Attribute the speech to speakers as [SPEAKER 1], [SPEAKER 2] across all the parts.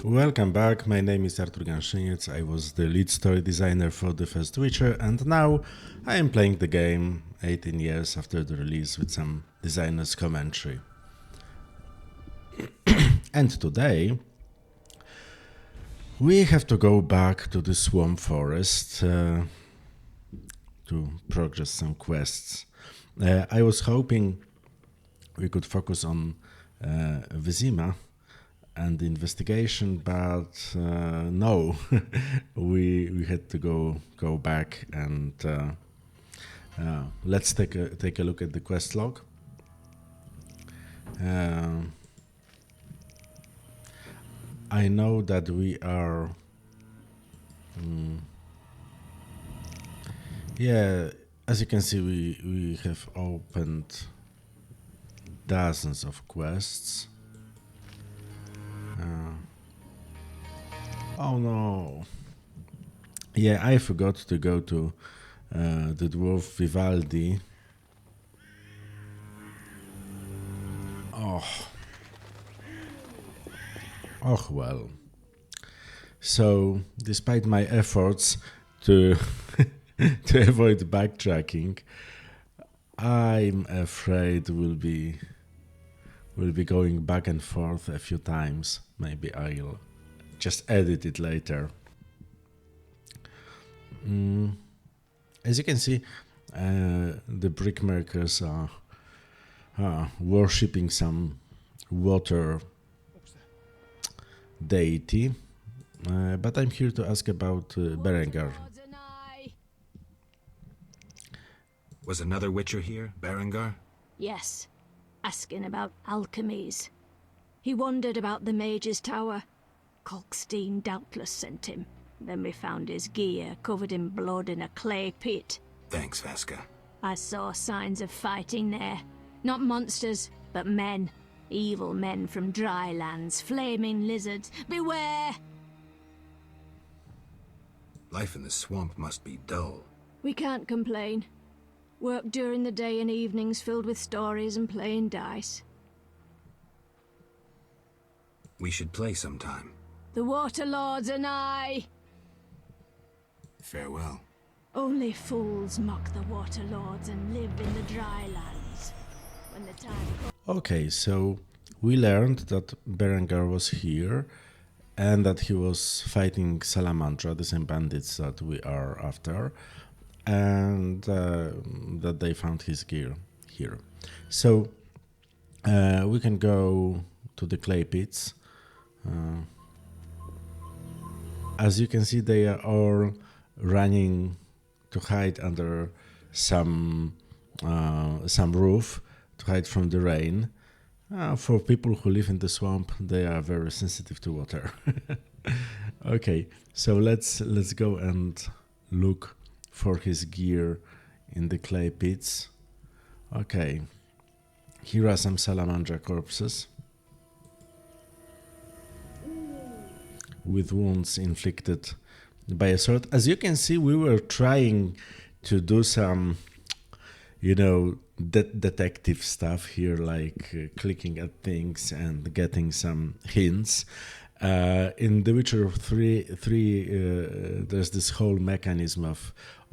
[SPEAKER 1] Welcome back, my name is Artur Ganszyniec, I was the lead story designer for the first Witcher, and now I am playing the game 18 years after the release with some designer's commentary. And today we have to go back to the swamp forest to progress some quests. I was hoping we could focus on Vyzima and the investigation, but no, we had to go back and let's take a look at the quest log. I know that we are yeah, as you can see, we have opened dozens of quests. Oh no. Yeah, I forgot to go to the dwarf Vivaldi. Oh well. So, despite my efforts to to avoid backtracking, I'm afraid we'll be going back and forth a few times. Maybe I'll just edit it later. As you can see, the brickmakers are worshipping some water deity, but I'm here to ask about Berengar.
[SPEAKER 2] Was another Witcher here, Berengar?
[SPEAKER 3] Yes, asking about alchemies. He wondered about the Mage's Tower. Kalkstein doubtless sent him. Then we found his gear covered in blood in a clay pit.
[SPEAKER 2] Thanks, Vaska.
[SPEAKER 3] I saw signs of fighting there. Not monsters, but men. Evil men from dry lands, flaming lizards. Beware!
[SPEAKER 2] Life in the swamp must be dull.
[SPEAKER 3] We can't complain. Work during the day and evenings filled with stories and playing dice.
[SPEAKER 2] We should play sometime.
[SPEAKER 3] The Water Lords and I.
[SPEAKER 2] Farewell.
[SPEAKER 3] Only fools mock the Water Lords and live in the dry lands. When the time comes.
[SPEAKER 1] Okay, so we learned that Berengar was here and that he was fighting Salamandra, the same bandits that we are after, and that they found his gear here. So we can go to the clay pits. As you can see, they are all running to hide under some roof to hide from the rain. For people who live in the swamp, they are very sensitive to water. Okay, so let's go and look for his gear in the clay pits. Okay, here are some Salamandra corpses with wounds inflicted by a sword. As you can see, we were trying to do some, detective stuff here, like clicking at things and getting some hints. In The Witcher 3, there's this whole mechanism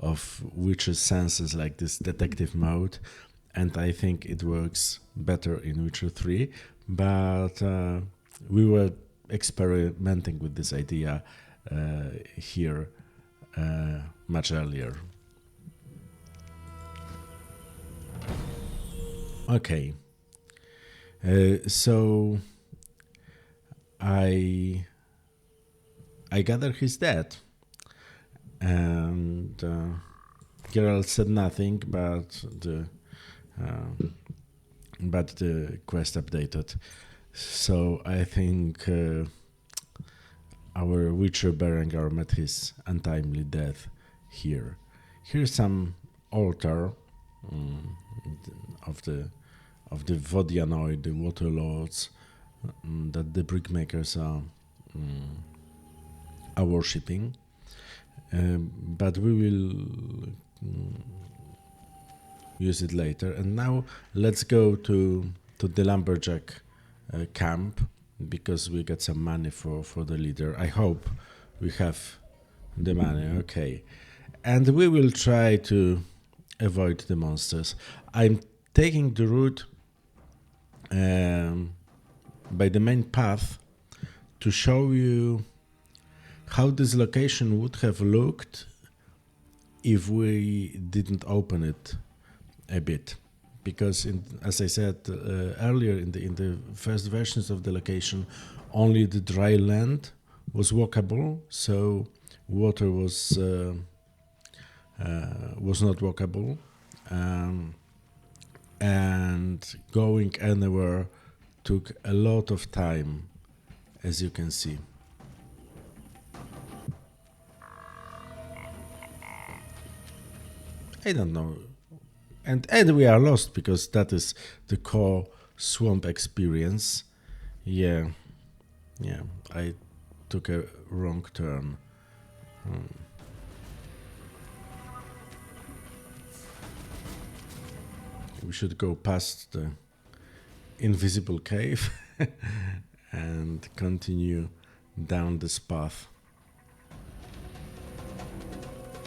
[SPEAKER 1] of Witcher's senses, like this detective mode, and I think it works better in Witcher 3, but we were experimenting with this idea here much earlier. Okay, so I gather he's dead, and Geralt said nothing, but the quest updated. So I think our Witcher Berengar met his untimely death here. Here's some altar of the Vodianoi, the Water Lords, that the brickmakers are worshipping. But we will use it later. And now let's go to the lumberjack camp because we got some money for the leader. I hope we have the money. Okay. And we will try to avoid the monsters. I'm taking the route by the main path to show you how this location would have looked if we didn't open it a bit. Because, as I said earlier, in the first versions of the location, only the dry land was walkable, so water was not walkable, and going anywhere took a lot of time, as you can see. I don't know. And we are lost because that is the core swamp experience. Yeah, I took a wrong turn. We should go past the invisible cave and continue down this path.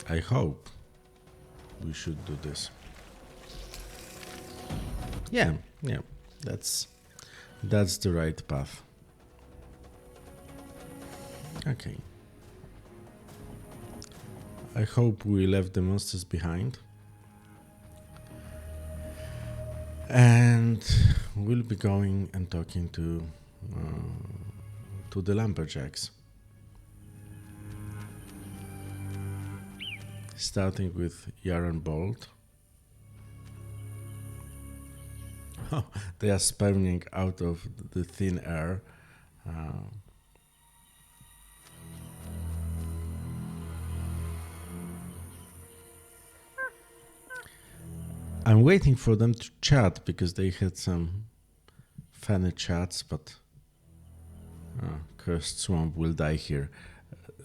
[SPEAKER 1] I hope we should do this. Yeah, that's the right path. Okay. I hope we left the monsters behind. And we'll be going and talking to the lumberjacks. Starting with Yaron Bolt. Oh, they are spawning out of the thin air. I'm waiting for them to chat because they had some funny chats, but cursed swamp will die here.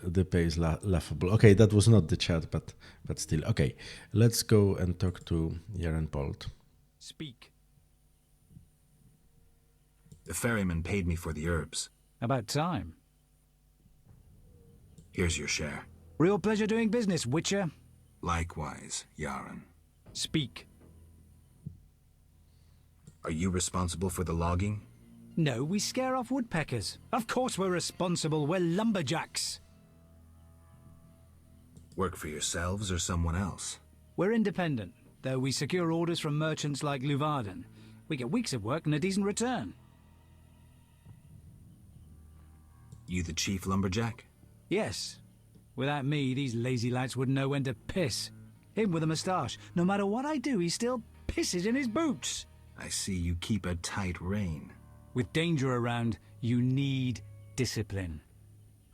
[SPEAKER 1] The pay is laughable. Okay, that was not the chat, but still. Okay, let's go and talk to Yaron Bolt.
[SPEAKER 4] Speak.
[SPEAKER 2] The ferryman paid me for the herbs.
[SPEAKER 4] About time.
[SPEAKER 2] Here's your share.
[SPEAKER 4] Real pleasure doing business, Witcher.
[SPEAKER 2] Likewise, Yaron.
[SPEAKER 4] Speak.
[SPEAKER 2] Are you responsible for the logging?
[SPEAKER 4] No, we scare off woodpeckers. Of course we're responsible. We're lumberjacks.
[SPEAKER 2] Work for yourselves or someone else?
[SPEAKER 4] We're independent, though we secure orders from merchants like Luvarden. We get weeks of work and a decent return.
[SPEAKER 2] You the chief lumberjack?
[SPEAKER 4] Yes. Without me, these lazy lads wouldn't know when to piss. Him with a moustache. No matter what I do, he still pisses in his boots.
[SPEAKER 2] I see you keep a tight rein.
[SPEAKER 4] With danger around, you need discipline.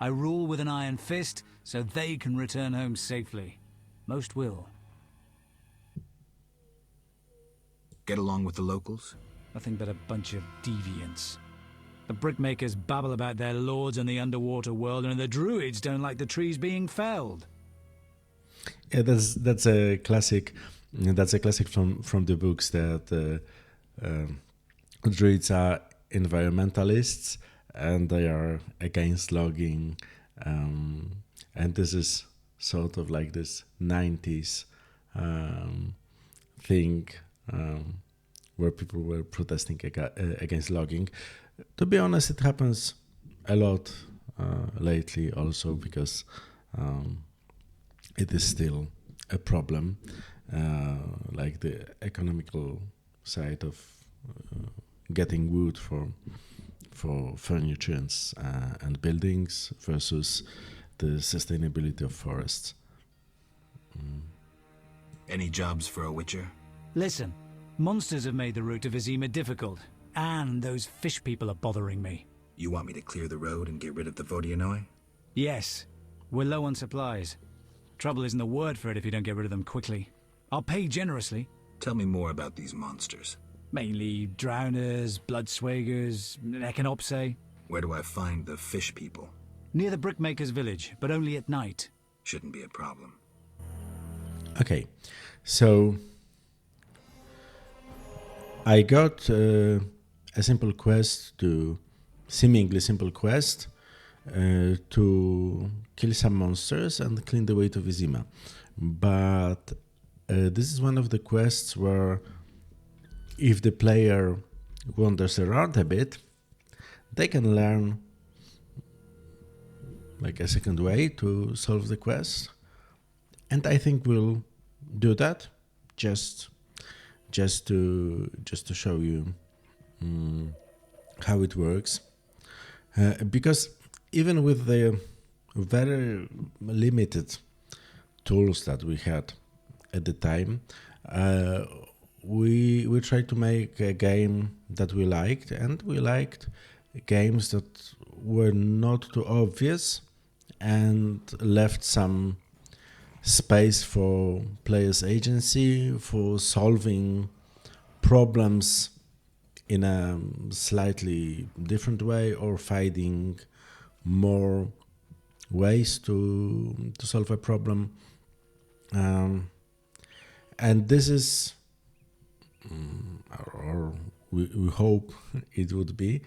[SPEAKER 4] I rule with an iron fist, so they can return home safely. Most will.
[SPEAKER 2] Get along with the locals?
[SPEAKER 4] Nothing but a bunch of deviants. The brickmakers babble about their lords and the underwater world, and the druids don't like the trees being felled.
[SPEAKER 1] Yeah, that's a classic. That's a classic from the books that druids are environmentalists and they are against logging, and this is sort of like this 90s thing where people were protesting against logging. To be honest, it happens a lot lately also because it is still a problem, like the economical side of getting wood for furniture and buildings versus the sustainability of forests.
[SPEAKER 2] Any jobs for a witcher?
[SPEAKER 4] Listen, monsters have made the route to Vyzima difficult, and those fish people are bothering me.
[SPEAKER 2] You want me to clear the road and get rid of the Vodianoi?
[SPEAKER 4] Yes, we're low on supplies. Trouble isn't the word for it if you don't get rid of them quickly. I'll pay generously.
[SPEAKER 2] Tell me more about these monsters.
[SPEAKER 4] Mainly drowners, bloodswagers, echinopse.
[SPEAKER 2] Where do I find the fish people?
[SPEAKER 4] Near the brickmaker's village, but only at night.
[SPEAKER 2] Shouldn't be a problem.
[SPEAKER 1] Okay, so I got a simple quest to seemingly simple quest to kill some monsters and clean the way to Vyzima. But this is one of the quests where if the player wanders around a bit, they can learn like a second way to solve the quest. And I think we'll do that just to show you how it works. Because even with the very limited tools that we had at the time, we tried to make a game that we liked, and we liked games that were not too obvious and left some space for players' agency, for solving problems in a slightly different way, or finding more ways to solve a problem. And this is, or we hope it would be,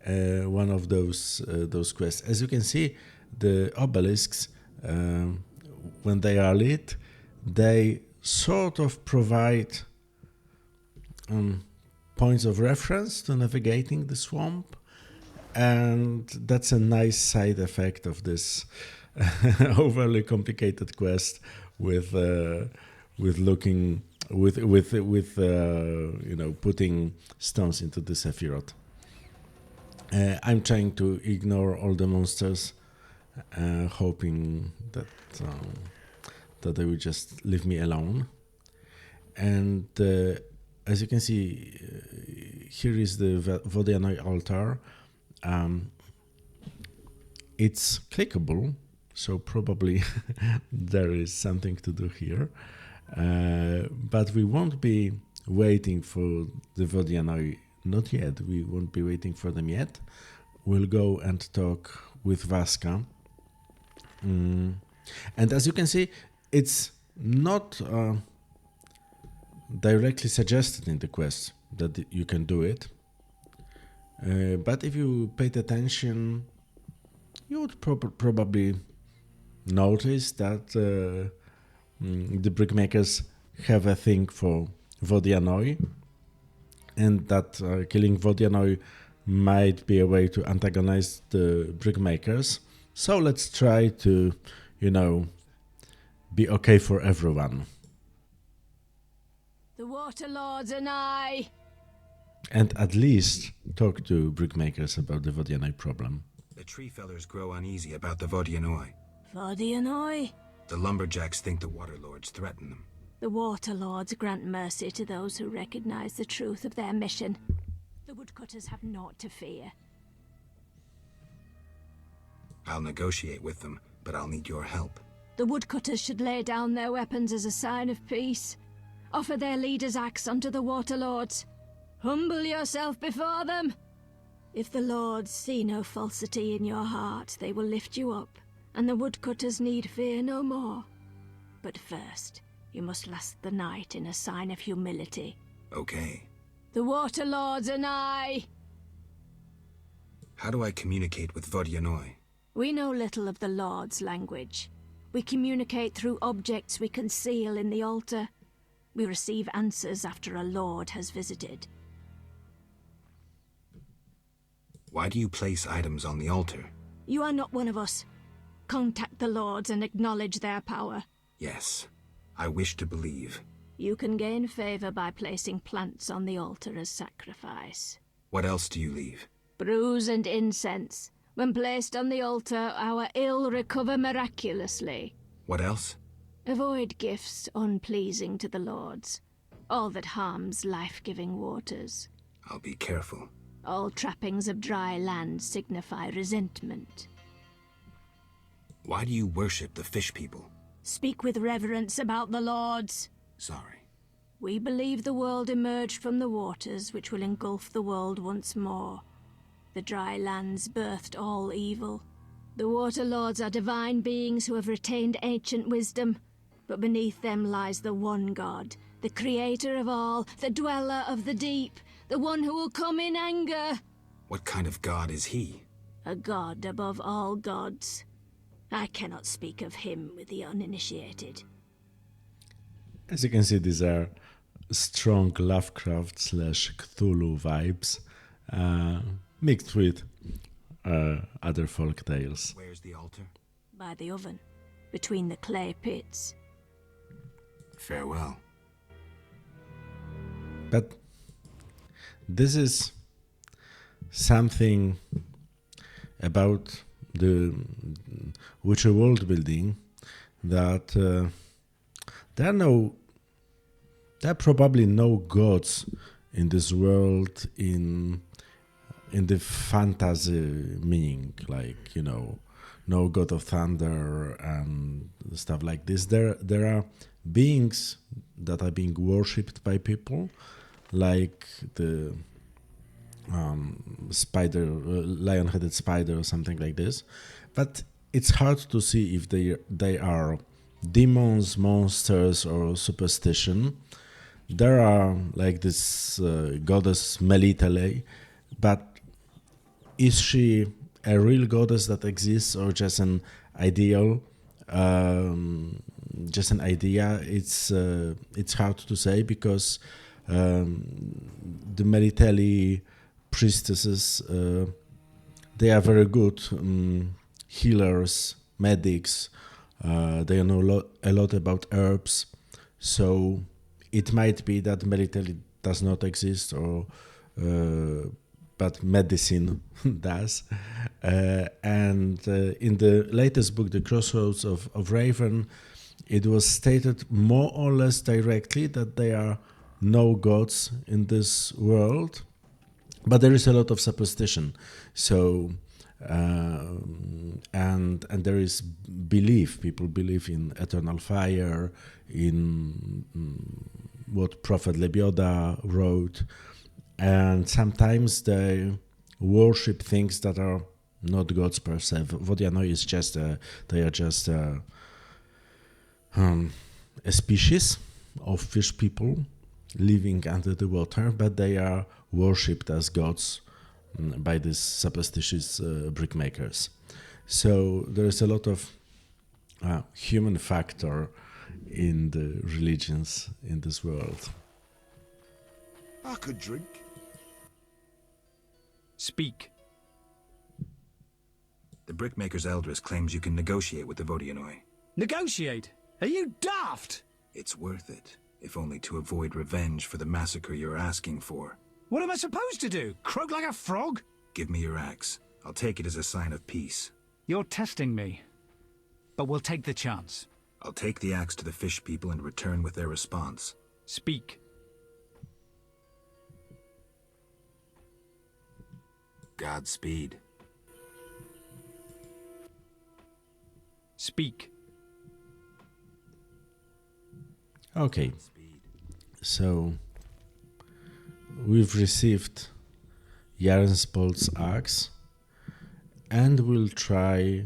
[SPEAKER 1] one of those quests. As you can see, the obelisks, when they are lit, they sort of provide points of reference to navigating the swamp, and that's a nice side effect of this overly complicated quest with looking with putting stones into the Sephiroth. I'm trying to ignore all the monsters, hoping that they will just leave me alone. And as you can see, here is the Vodianoi altar. It's clickable, so probably there is something to do here. But we won't be waiting for the Vodianoi, not yet. We won't be waiting for them yet. We'll go and talk with Vaska. And as you can see, it's not directly suggested in the quest that you can do it. But if you paid attention, you would probably notice that the brickmakers have a thing for Vodianoi, and that killing Vodianoi might be a way to antagonize the brickmakers. So let's try to, be okay for everyone.
[SPEAKER 3] The Water Lords and I.
[SPEAKER 1] And at least talk to brickmakers about the Vodianoi problem.
[SPEAKER 2] The tree fellers grow uneasy about the Vodianoi.
[SPEAKER 3] Vodianoi?
[SPEAKER 2] The lumberjacks think the water lords threaten them.
[SPEAKER 3] The Water Lords grant mercy to those who recognize the truth of their mission. The woodcutters have naught to fear.
[SPEAKER 2] I'll negotiate with them, but I'll need your help.
[SPEAKER 3] The woodcutters should lay down their weapons as a sign of peace. Offer their leader's axe unto the Water Lords. Humble yourself before them. If the Lords see no falsity in your heart, they will lift you up, and the woodcutters need fear no more. But first, you must last the night in a sign of humility.
[SPEAKER 2] Okay.
[SPEAKER 3] The Water Lords and I.
[SPEAKER 2] How do I communicate with Vodianoi?
[SPEAKER 3] We know little of the Lord's language. We communicate through objects we conceal in the altar. We receive answers after a Lord has visited.
[SPEAKER 2] Why do you place items on the altar?
[SPEAKER 3] You are not one of us. Contact the Lords and acknowledge their power.
[SPEAKER 2] Yes, I wish to believe.
[SPEAKER 3] You can gain favor by placing plants on the altar as sacrifice.
[SPEAKER 2] What else do you leave?
[SPEAKER 3] Brews and incense. When placed on the altar, our ill recover miraculously.
[SPEAKER 2] What else?
[SPEAKER 3] Avoid gifts unpleasing to the Lords. All that harms life-giving waters.
[SPEAKER 2] I'll be careful.
[SPEAKER 3] All trappings of dry land signify resentment.
[SPEAKER 2] Why do you worship the fish people?
[SPEAKER 3] Speak with reverence about the Lords.
[SPEAKER 2] Sorry.
[SPEAKER 3] We believe the world emerged from the waters which will engulf the world once more. The dry lands birthed all evil. The Water Lords are divine beings who have retained ancient wisdom, but beneath them lies the one God, the creator of all, the dweller of the deep, the one who will come in anger.
[SPEAKER 2] What kind of god is he?
[SPEAKER 3] A god above all gods. I cannot speak of him with the uninitiated.
[SPEAKER 1] As you can see, these are strong Lovecraft slash Cthulhu vibes, mixed with other folk tales.
[SPEAKER 2] Where's the altar?
[SPEAKER 3] By the oven, between the clay pits.
[SPEAKER 2] Farewell.
[SPEAKER 1] But this is something about the Witcher world building that there are probably no gods in this world in the fantasy meaning, like, you know, no god of thunder and stuff like this. There are beings that are being worshipped by people, like the spider, lion-headed spider or something like this. But it's hard to see if they are demons, monsters, or superstition. There are like this goddess Melitele, but is she a real goddess that exists or just an ideal? Just an idea. It's hard to say because the Melitele priestesses, they are very good healers, medics. They know a lot about herbs, so it might be that Melitele does not exist, or but medicine does. And in the latest book, The Crossroads of Raven, it was stated more or less directly that there are no gods in this world, but there is a lot of superstition. So and there is belief. People believe in eternal fire, in what Prophet Lebioda wrote, and sometimes they worship things that are not gods per se. Vodianoi is just they are just a species of fish people living under the water, but they are worshipped as gods by these superstitious brickmakers. So there is a lot of human factor in the religions in this world.
[SPEAKER 5] I could drink.
[SPEAKER 4] Speak.
[SPEAKER 2] The Brickmaker's Eldris claims you can negotiate with the Vodianoi.
[SPEAKER 4] Negotiate? Are you daft?
[SPEAKER 2] It's worth it, if only to avoid revenge for the massacre you're asking for.
[SPEAKER 4] What am I supposed to do? Croak like a frog?
[SPEAKER 2] Give me your axe. I'll take it as a sign of peace.
[SPEAKER 4] You're testing me. But we'll take the chance.
[SPEAKER 2] I'll take the axe to the fish people and return with their response.
[SPEAKER 4] Speak.
[SPEAKER 2] Godspeed.
[SPEAKER 4] Speak.
[SPEAKER 1] Okay, so we've received Jarnspol's axe, and we'll try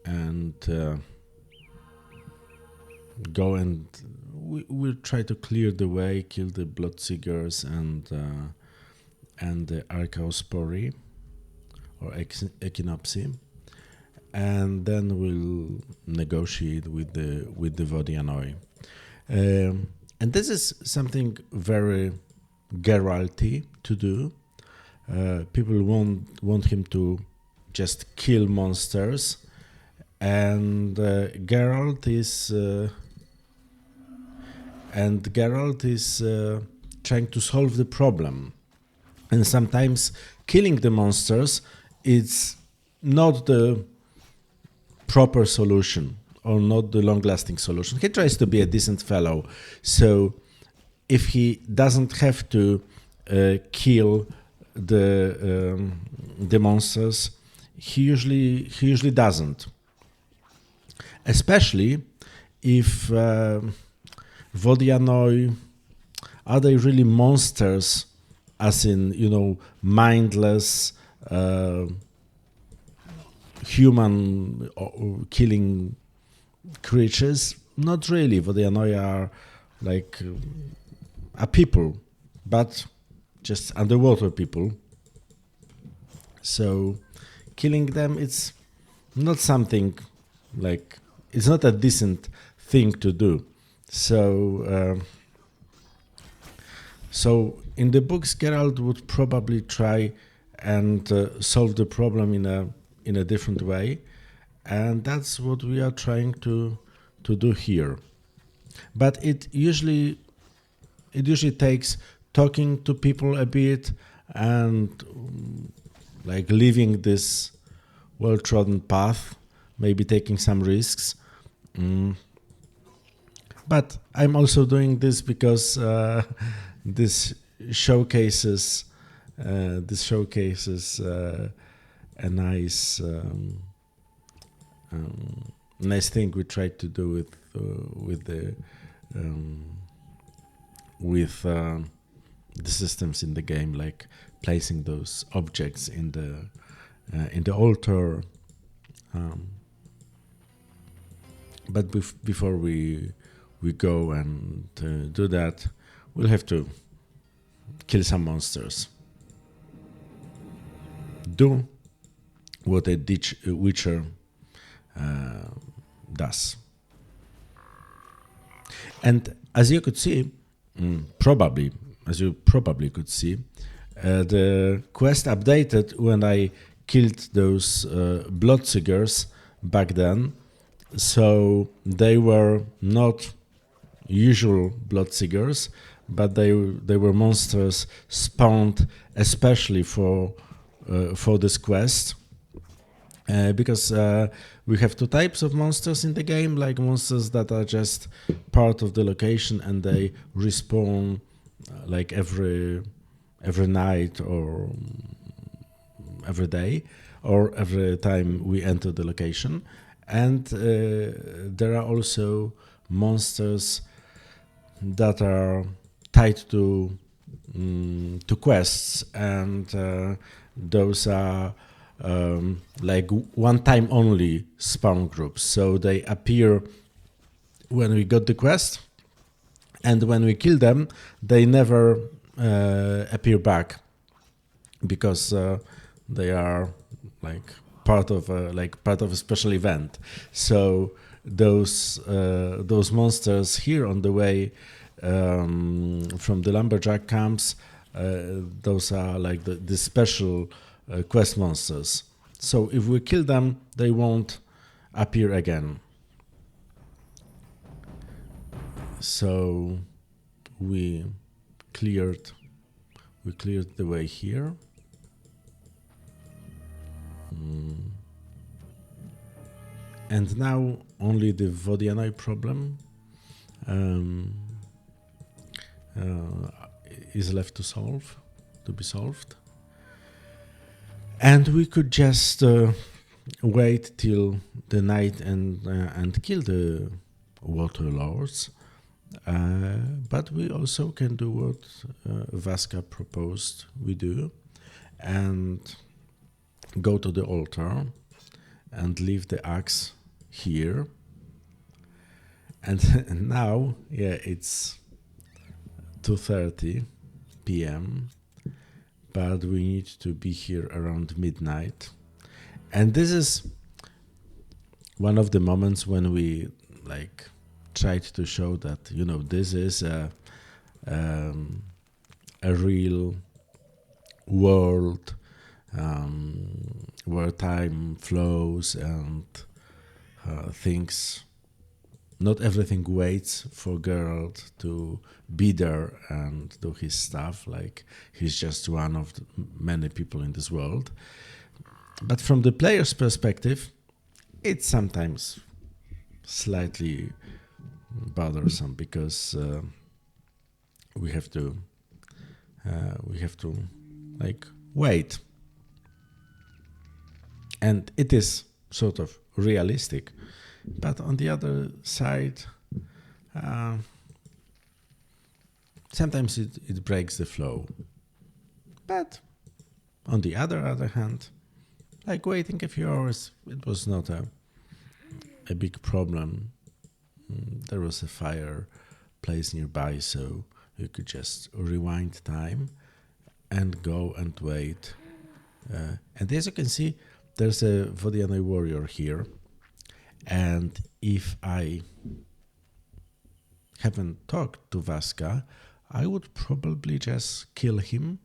[SPEAKER 1] and go and we'll try to clear the way, kill the Bloodseekers and the Archaeospori or Echinopsy, and then we'll negotiate with the Vodianoi. And this is something very Geralty to do. People want him to just kill monsters, and Geralt is trying to solve the problem. And sometimes killing the monsters is not the proper solution, or not the long-lasting solution. He tries to be a decent fellow, so if he doesn't have to kill the monsters, he usually doesn't. Especially if Vodianoi, are they really monsters, as in, mindless human killing creatures? Not really. Vodianoi are like a people, but just underwater people. So killing them, it's not something like, it's not a decent thing to do. So in the books, Geralt would probably try and solve the problem in a different way, and that's what we are trying to do here. But it usually takes talking to people a bit and like leaving this well-trodden path, maybe taking some risks. But I'm also doing this because this showcases a nice nice thing we tried to do with the systems in the game, like placing those objects in the altar. But before we go and do that, we'll have to kill some monsters. Do what a Witcher does. And as you could see, as you probably could see, the quest updated when I killed those bloodseekers back then. So they were not usual bloodseekers, but they were monsters spawned especially for this quest. Because we have two types of monsters in the game, like monsters that are just part of the location and they respawn like every night or every day or every time we enter the location. And there are also monsters that are tied to quests, and those are like one-time only spawn groups. So they appear when we got the quest, and when we kill them, they never appear back because they are like part of a special event. So those monsters here on the way from the lumberjack camps, those are like the special quest monsters. So if we kill them, they won't appear again. So we cleared the way here. And now only the Vodianoi problem is left to be solved. And we could just wait till the night and kill the water lords. But we also can do what Vaska proposed we do, and go to the altar and leave the axe here. And now, it's 2:30 p.m., but we need to be here around midnight. And this is one of the moments when we tried to show that, this is a real world where time flows and things. Not everything waits for Geralt to be there and do his stuff. Like, he's just one of the many people in this world. But from the player's perspective, it's sometimes slightly bothersome because we have to wait, and it is sort of realistic. But on the other side, sometimes it breaks the flow. But on the other hand, waiting a few hours, it was not a big problem. There was a fireplace nearby, so you could just rewind time and go and wait And as you can see, there's a Vodianoi warrior here. And if I haven't talked to Vaska, I would probably just kill him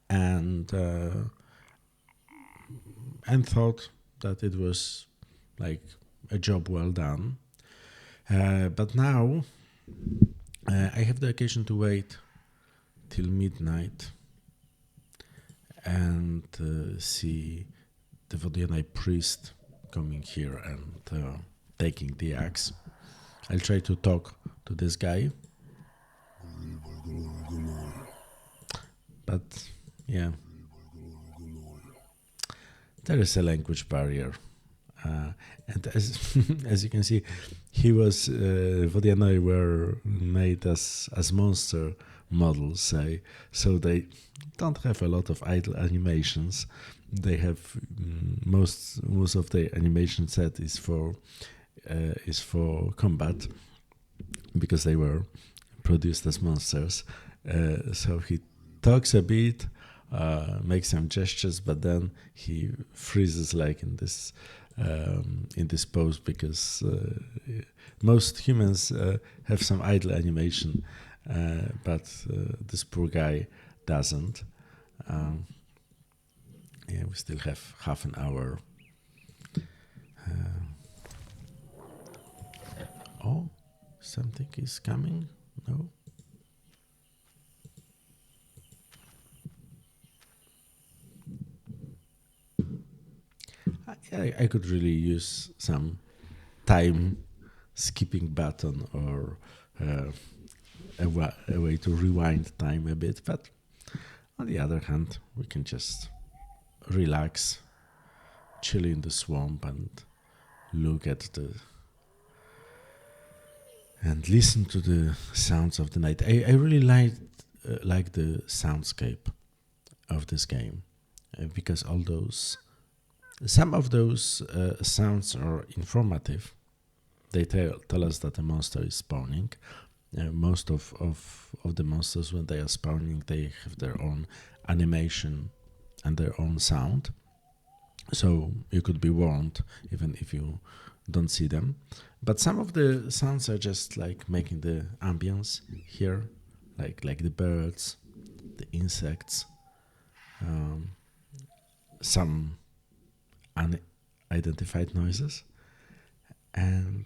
[SPEAKER 1] and thought that it was like a job well done. But now I have the occasion to wait till midnight and see the Vodianai priest coming here and taking the axe. I'll try to talk to this guy. But yeah, there is a language barrier. And as as you can see, he was Vodianoi were made as monster models, say, so they don't have a lot of idle animations. They have most of the animation set is for combat because they were produced as monsters. So he talks a bit, makes some gestures, but then he freezes like in this pose because most humans have some idle animation, but this poor guy doesn't. Yeah, we still have half an hour. Oh, something is coming? No? I could really use some time skipping button or a way to rewind time a bit, but on the other hand, we can just relax, chill in the swamp and look at and listen to the sounds of the night. I really like the soundscape of this game because some of those sounds are informative. They tell us that a monster is spawning. Most of the monsters, when they are spawning, they have their own animation and their own sound. So you could be warned even if you don't see them. But some of the sounds are just like making the ambience here, like the birds, the insects, some unidentified noises, and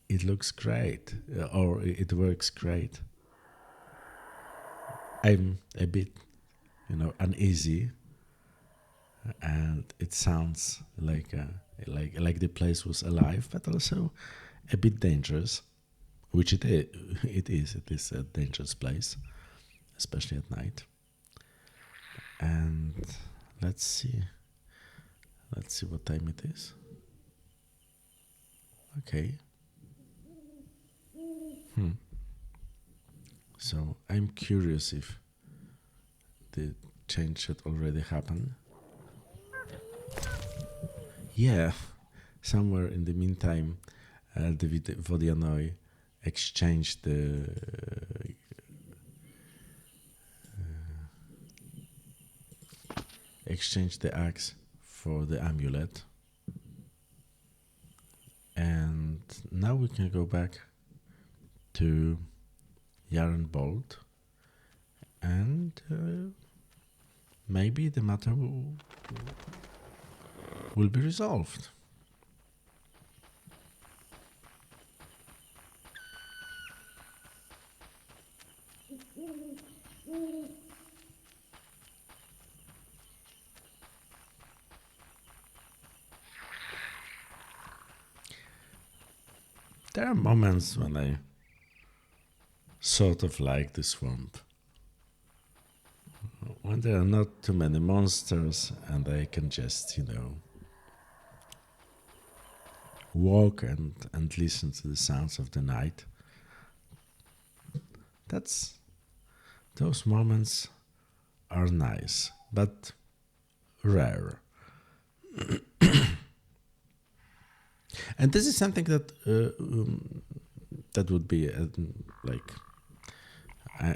[SPEAKER 1] it looks great, or it works great. I'm a bit, uneasy, and it sounds like the place was alive, but also a bit dangerous, which it is. It is a dangerous place, especially at night. And let's see what time it is. Okay. So I'm curious if the change had already happened. Yeah, somewhere in the meantime, the Vodianoi exchanged the axe for the amulet, and now we can go back to Yarnbolt, and maybe the matter will be resolved. There are moments when I sort of like the swamp. When there are not too many monsters and I can just, walk and listen to the sounds of the night. Those moments are nice, but rare. And this is something that would be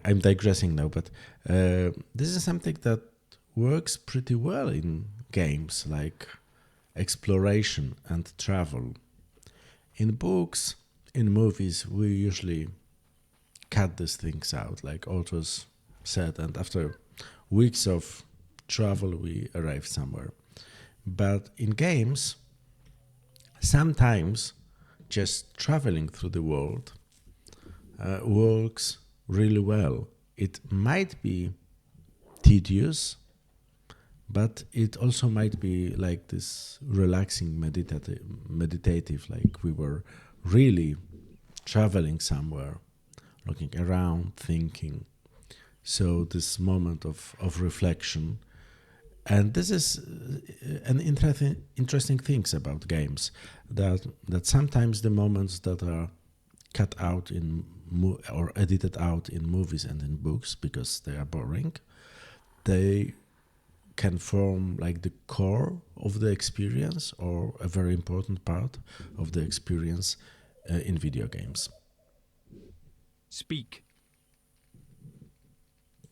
[SPEAKER 1] I'm digressing now, but this is something that works pretty well in games like exploration and travel. In books, in movies, we usually cut these things out, like authors said, and after weeks of travel, we arrive somewhere. But in games, sometimes just traveling through the world works really well. It might be tedious, but it also might be like this relaxing meditative, like we were really traveling somewhere, looking around, thinking. So this moment of reflection. And this is an interesting things about games, that sometimes the moments that are cut out or edited out in movies and in books because they are boring, they can form like the core of the experience or a very important part of the experience in video games.
[SPEAKER 4] Speak.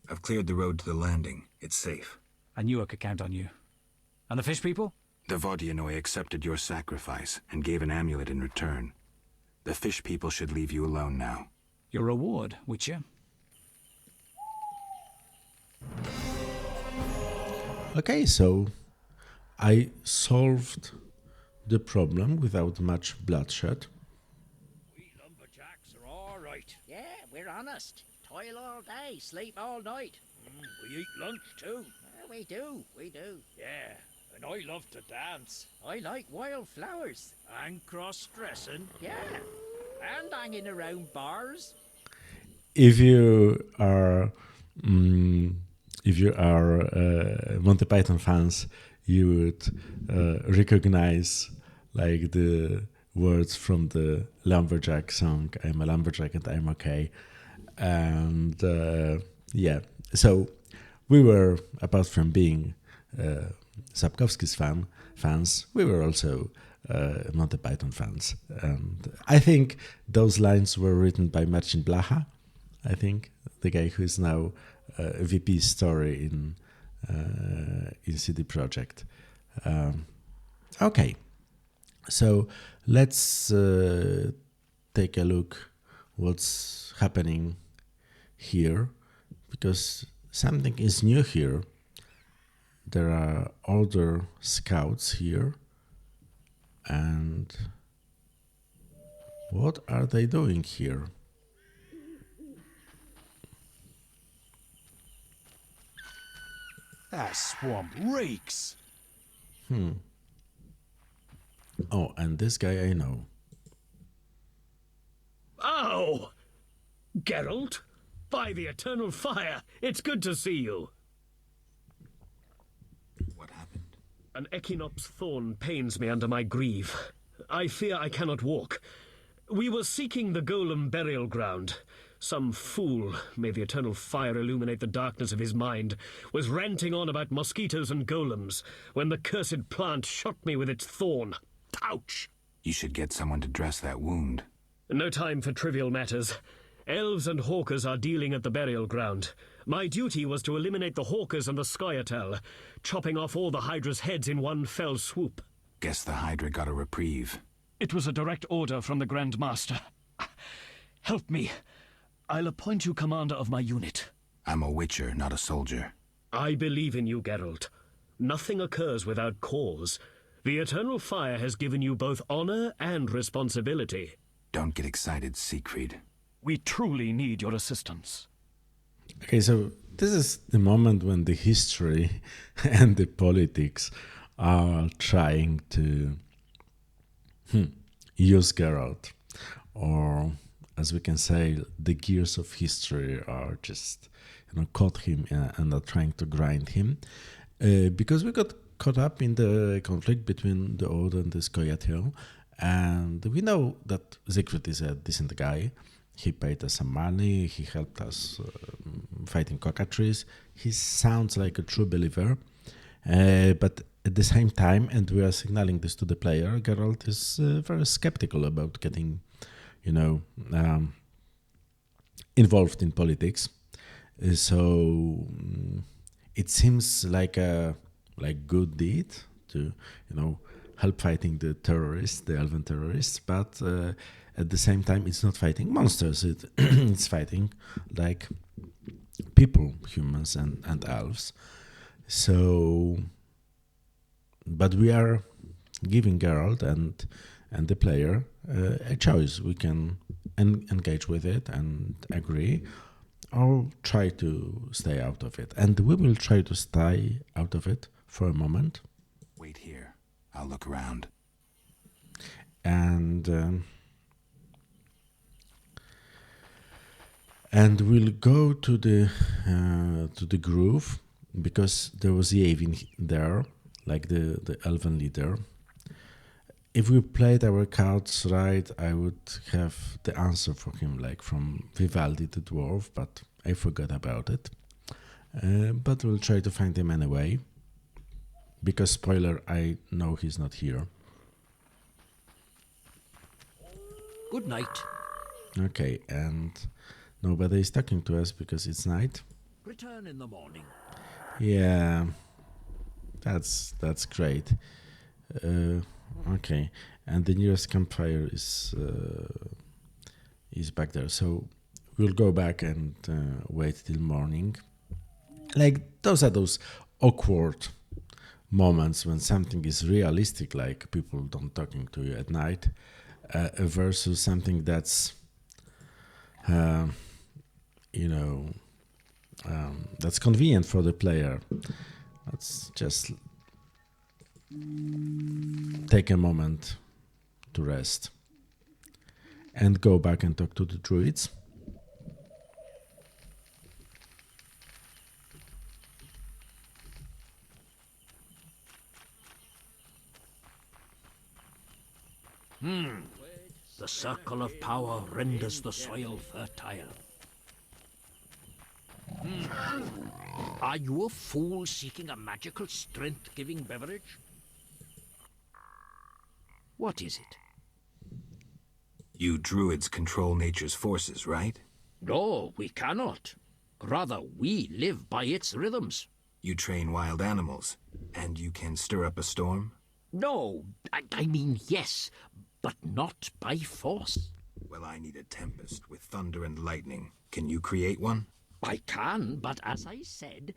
[SPEAKER 2] I've cleared the road to the landing. It's safe.
[SPEAKER 4] I knew I could count on you. And the fish people?
[SPEAKER 2] The Vodianoi accepted your sacrifice and gave an amulet in return. The fish people should leave you alone now.
[SPEAKER 4] Your reward, Witcher.
[SPEAKER 1] Okay, so I solved the problem without much bloodshed.
[SPEAKER 6] We lumberjacks are all right. Yeah, we're honest. Toil all day, sleep all night. We eat lunch too. We do. Yeah, and I love to dance. I like wildflowers. And cross-dressing. Yeah, and hanging around bars.
[SPEAKER 1] If you are Monty Python fans, you would recognize like the words from the Lumberjack song, "I'm a lumberjack and I'm okay." And yeah, so we were, apart from being Sapkowski's fans, we were also Monty Python fans. And I think those lines were written by Marcin Blacha, I think, the guy who is now VP story in CD Projekt. Okay, so let's take a look what's happening here, because something is new here. There are older scouts here, and what are they doing here?
[SPEAKER 6] That swamp reeks.
[SPEAKER 1] Oh, and this guy I know.
[SPEAKER 7] Oh! Geralt? By the eternal fire, it's good to see you.
[SPEAKER 2] What happened?
[SPEAKER 7] An Echinops thorn pains me under my greave. I fear I cannot walk. We were seeking the golem burial ground. Some fool, may the eternal fire illuminate the darkness of his mind, was ranting on about mosquitoes and golems when the cursed plant shot me with its thorn. Ouch!
[SPEAKER 2] You should get someone to dress that wound.
[SPEAKER 7] No time for trivial matters. Elves and hawkers are dealing at the burial ground. My duty was to eliminate the hawkers and the Scoia'tael, chopping off all the Hydra's heads in one fell swoop.
[SPEAKER 2] Guess the Hydra got a reprieve.
[SPEAKER 7] It was a direct order from the Grand Master. Help me. I'll appoint you commander of my unit.
[SPEAKER 2] I'm a witcher, not a soldier.
[SPEAKER 7] I believe in you, Geralt. Nothing occurs without cause. The eternal fire has given you both honor and responsibility.
[SPEAKER 2] Don't get excited, Siegfried.
[SPEAKER 7] We truly need your assistance.
[SPEAKER 1] Okay, so this is the moment when the history and the politics are trying to use Geralt, or as we can say, the gears of history are just caught him and are trying to grind him, because we got caught up in the conflict between the Old and the Scoia'tael, and we know that Siegfried is a decent guy. He paid us some money, he helped us fighting cockatrice. He sounds like a true believer, but at the same time, and we are signaling this to the player, Geralt is very skeptical about getting involved in politics. So it seems like a good deed to help fighting the terrorists, the elven terrorists, but at the same time it's not fighting monsters. It's fighting like people, humans and elves. So, but we are giving Geralt and the player a choice. We can engage with it and agree, or try to stay out of it. And we will try to stay out of it for a moment.
[SPEAKER 2] Wait here. I'll look around.
[SPEAKER 1] And we'll go to the grove, because there was Yavin there, like the elven leader. If we played our cards right, I would have the answer for him, like from Vivaldi the dwarf, but I forgot about it. But we'll try to find him anyway, because spoiler, I know he's not here.
[SPEAKER 6] Good night.
[SPEAKER 1] Okay, and nobody is talking to us because it's night.
[SPEAKER 6] Return in the morning.
[SPEAKER 1] Yeah, that's great. Okay, and the nearest campfire is back there, so we'll go back and wait till morning. Like those are those awkward moments when something is realistic, like people don't talking to you at night, versus something that's that's convenient for the player. Let's just take a moment to rest and go back and talk to the druids.
[SPEAKER 6] The circle of power renders the soil fertile. Are you a fool seeking a magical strength-giving beverage? What is it?
[SPEAKER 2] You druids control nature's forces, right?
[SPEAKER 6] No, we cannot. Rather, we live by its rhythms.
[SPEAKER 2] You train wild animals, and you can stir up a storm?
[SPEAKER 6] No, I mean yes, but not by force.
[SPEAKER 2] Well, I need a tempest with thunder and lightning. Can you create one?
[SPEAKER 6] I can, but as I said...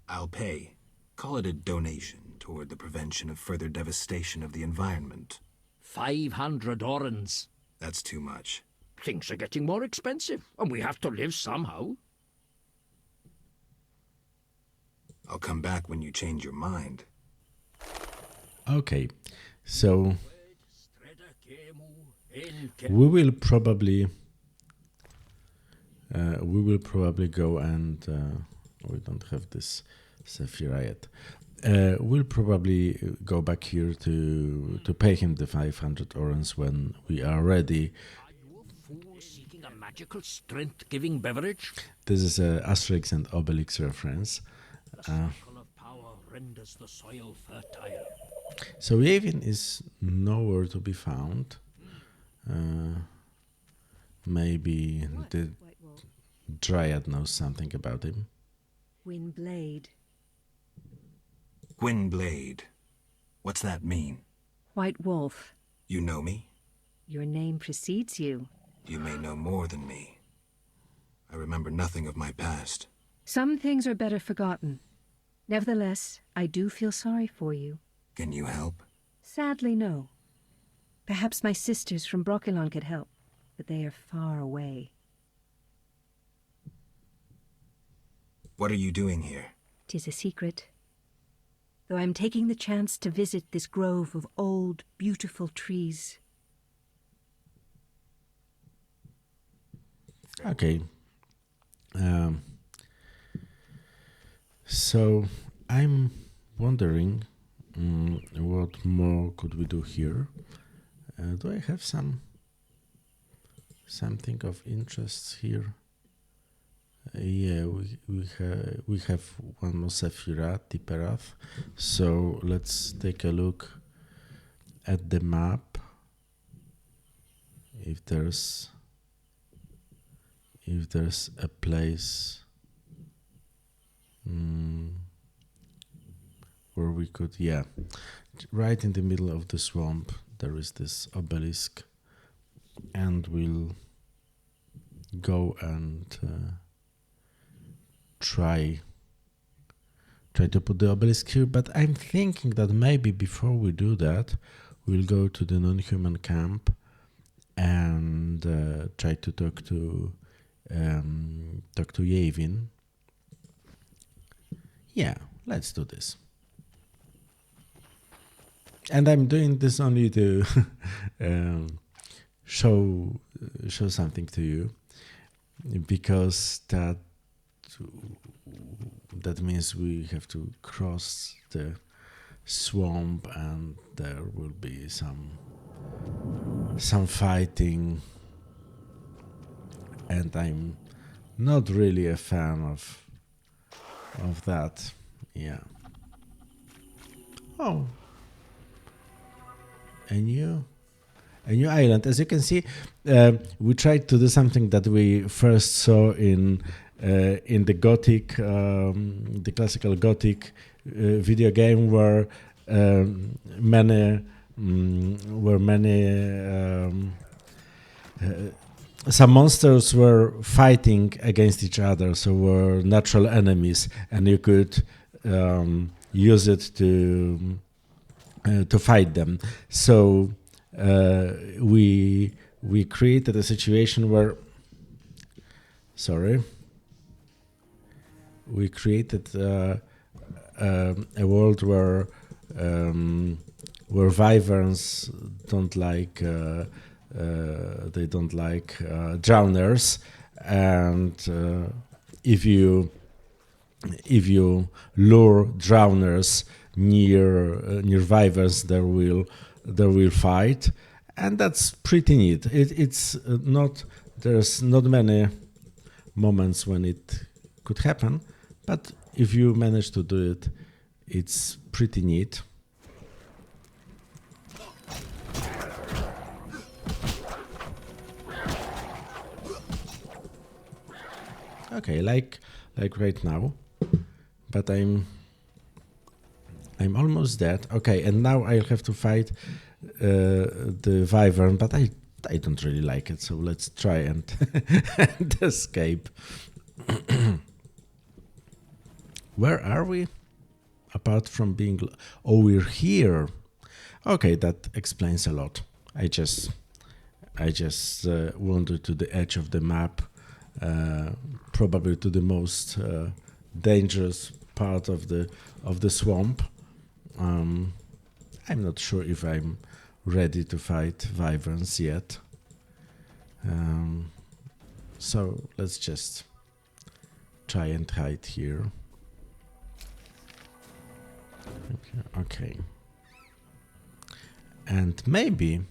[SPEAKER 2] I'll pay. Call it a donation toward the prevention of further devastation of the environment.
[SPEAKER 6] 500 orens.
[SPEAKER 2] That's too much.
[SPEAKER 6] Things are getting more expensive, and we have to live somehow.
[SPEAKER 2] I'll come back when you change your mind.
[SPEAKER 1] Okay, so we will probably go and we don't have this Sephira yet. We'll probably go back here to pay him the 500 orens when we are ready.
[SPEAKER 6] Are you a fool seeking a magical strength-giving beverage?
[SPEAKER 1] This is a Asterix and Obelix reference.
[SPEAKER 6] The circle of power renders the soil fertile.
[SPEAKER 1] So Yavin is nowhere to be found. Maybe the Dryad knows something about him.
[SPEAKER 8] Gwynblade.
[SPEAKER 2] Gwynblade. What's that mean?
[SPEAKER 8] White Wolf.
[SPEAKER 2] You know me?
[SPEAKER 8] Your name precedes you.
[SPEAKER 2] You may know more than me. I remember nothing of my past.
[SPEAKER 8] Some things are better forgotten. Nevertheless, I do feel sorry for you.
[SPEAKER 2] Can you help?
[SPEAKER 8] Sadly, no. Perhaps my sisters from Brokilon could help, but they are far away.
[SPEAKER 2] What are you doing here?
[SPEAKER 8] 'Tis a secret. Though I'm taking the chance to visit this grove of old, beautiful trees.
[SPEAKER 1] Okay. So I'm wondering what more could we do here? Do I have something of interest here? Yeah, we have one more Sephira, Tiperath. So let's take a look at the map. If there's a place where we could, yeah, right in the middle of the swamp there is this obelisk, and we'll go and try to put the obelisk here. But I'm thinking that maybe before we do that, we'll go to the non-human camp and try to talk to Yavin. Yeah, let's do this. And I'm doing this only to show something to you, because that means we have to cross the swamp, and there will be some fighting, and I'm not really a fan of that. Yeah. Oh, a new island. As you can see, we tried to do something that we first saw in the Gothic, the classical Gothic video game, where some monsters were fighting against each other, so were natural enemies, and you could use it to fight them. So we created a situation where, we created a world where wyverns don't like drowners, and if you lure drowners near wyverns, they will fight, and that's pretty neat. It's not, there's not many moments when it could happen, but if you manage to do it, it's pretty neat. Okay, like right now, but I'm almost dead. Okay, and now I'll have to fight the wyvern, but I don't really like it, so let's try and, and escape. Where are we? Apart from being... Oh, we're here. Okay, that explains a lot. I just wandered to the edge of the map, probably to the most dangerous part of the swamp. I'm not sure if I'm ready to fight wyverns yet. So let's just try and hide here. Okay. And maybe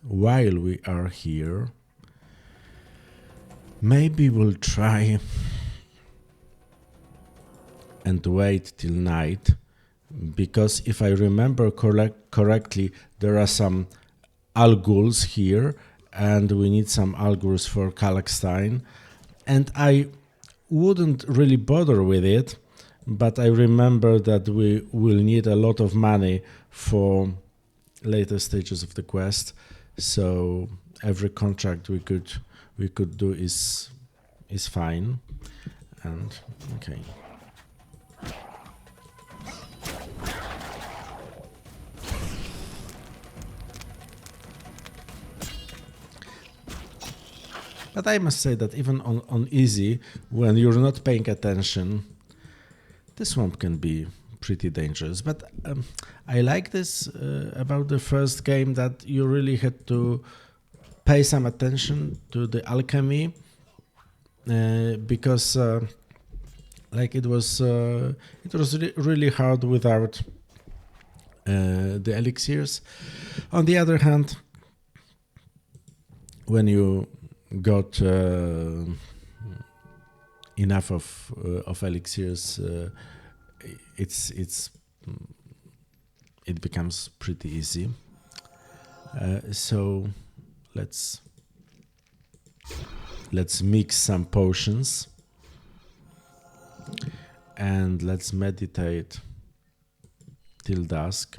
[SPEAKER 1] while we are here, maybe we'll try and wait till night, because if I remember correctly, there are some alguls here, and we need some alguls for Kalkstein, and I wouldn't really bother with it, but I remember that we will need a lot of money for later stages of the quest, so every contract we could do is fine. And okay. But I must say that even on easy, when you're not paying attention, the swamp can be pretty dangerous. But I like this about the first game, that you really had to pay some attention to the alchemy, because like it was really hard without the elixirs. On the other hand, when you got enough of elixirs, it becomes pretty easy. So let's mix some potions and let's meditate till dusk.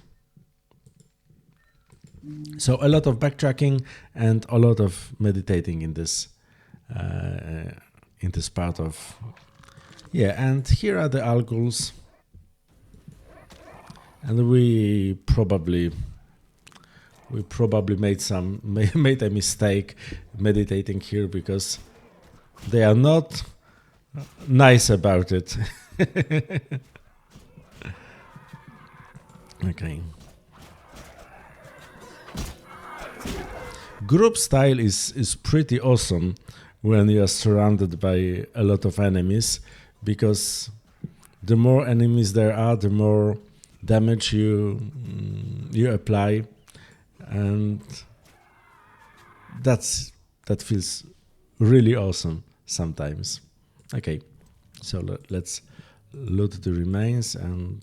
[SPEAKER 1] So a lot of backtracking and a lot of meditating in this part of. Yeah, and here are the alguls, and we probably made a mistake meditating here because they are not nice about it. Okay. Group style is pretty awesome when you are surrounded by a lot of enemies, because the more enemies there are, the more damage you apply, and that feels really awesome sometimes. Okay, so let's loot the remains, and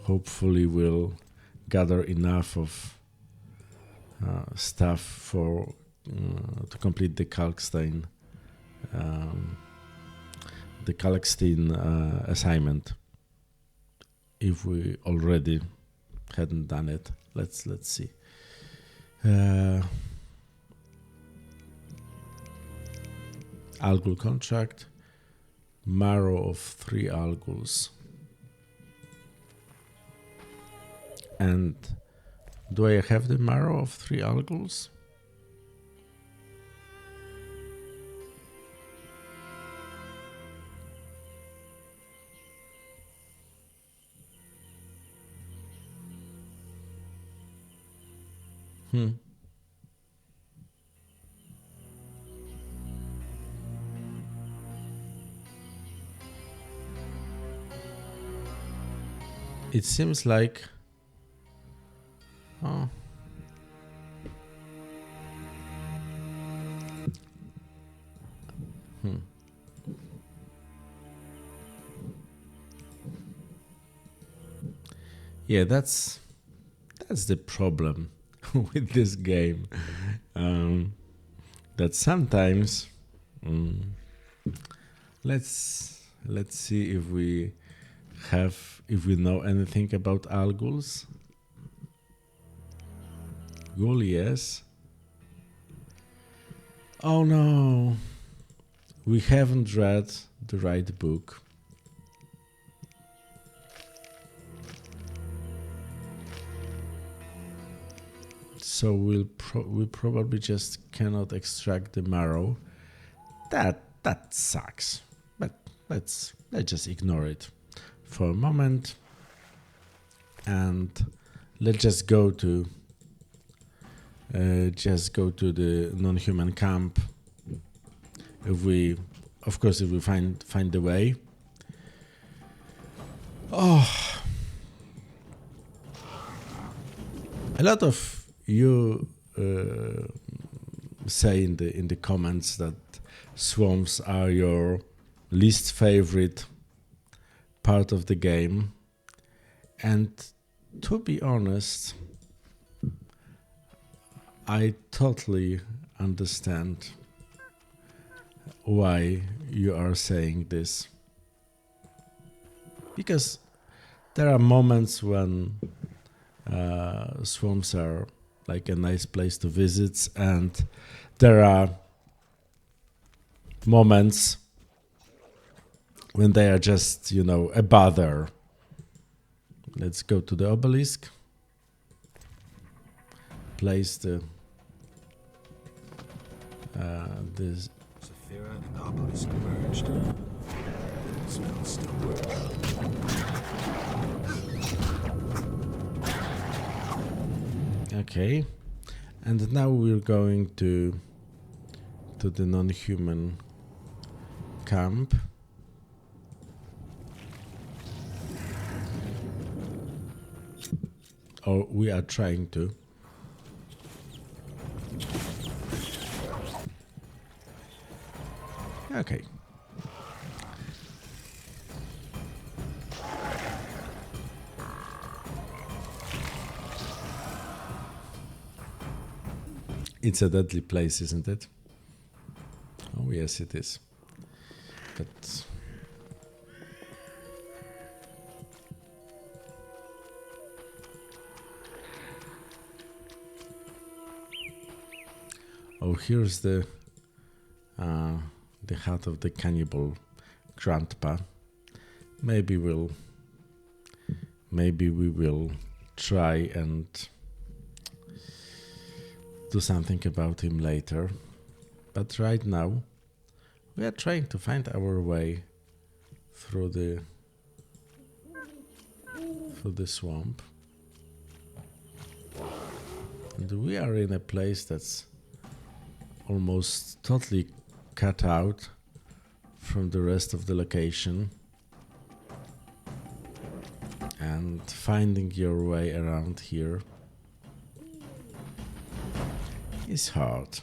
[SPEAKER 1] hopefully we'll gather enough of stuff for to complete the Kalkstein assignment, if we already hadn't done it. Let's see. Algul contract, marrow of 3 alguls. And do I have the marrow of 3 alguls? It seems like... Oh. Yeah, that's the problem with this game. That sometimes let's see if we know anything about alguls. Ghoul, yes. Oh no, we haven't read the right book. So we probably just cannot extract the marrow. That sucks. But let's just ignore it for a moment, and let's just go to the non-human camp. If we find the way. Oh, a lot of you say in the comments that swamps are your least favorite part of the game, and to be honest, I totally understand why you are saying this, because there are moments when swamps are like a nice place to visit, and there are moments when they are just, a bother. Let's go to the obelisk, place the this.
[SPEAKER 2] Saphira and obelisk merged. Spell still works.
[SPEAKER 1] Okay, and now we're going to the non-human camp. Or we are trying to. Okay. It's a deadly place, isn't it? Oh yes, it is. But Oh, here's the hut of the cannibal grandpa. Maybe we will try and do something about him later. But right now, we are trying to find our way through the swamp. And we are in a place that's almost totally cut out from the rest of the location. And finding your way around here is hard.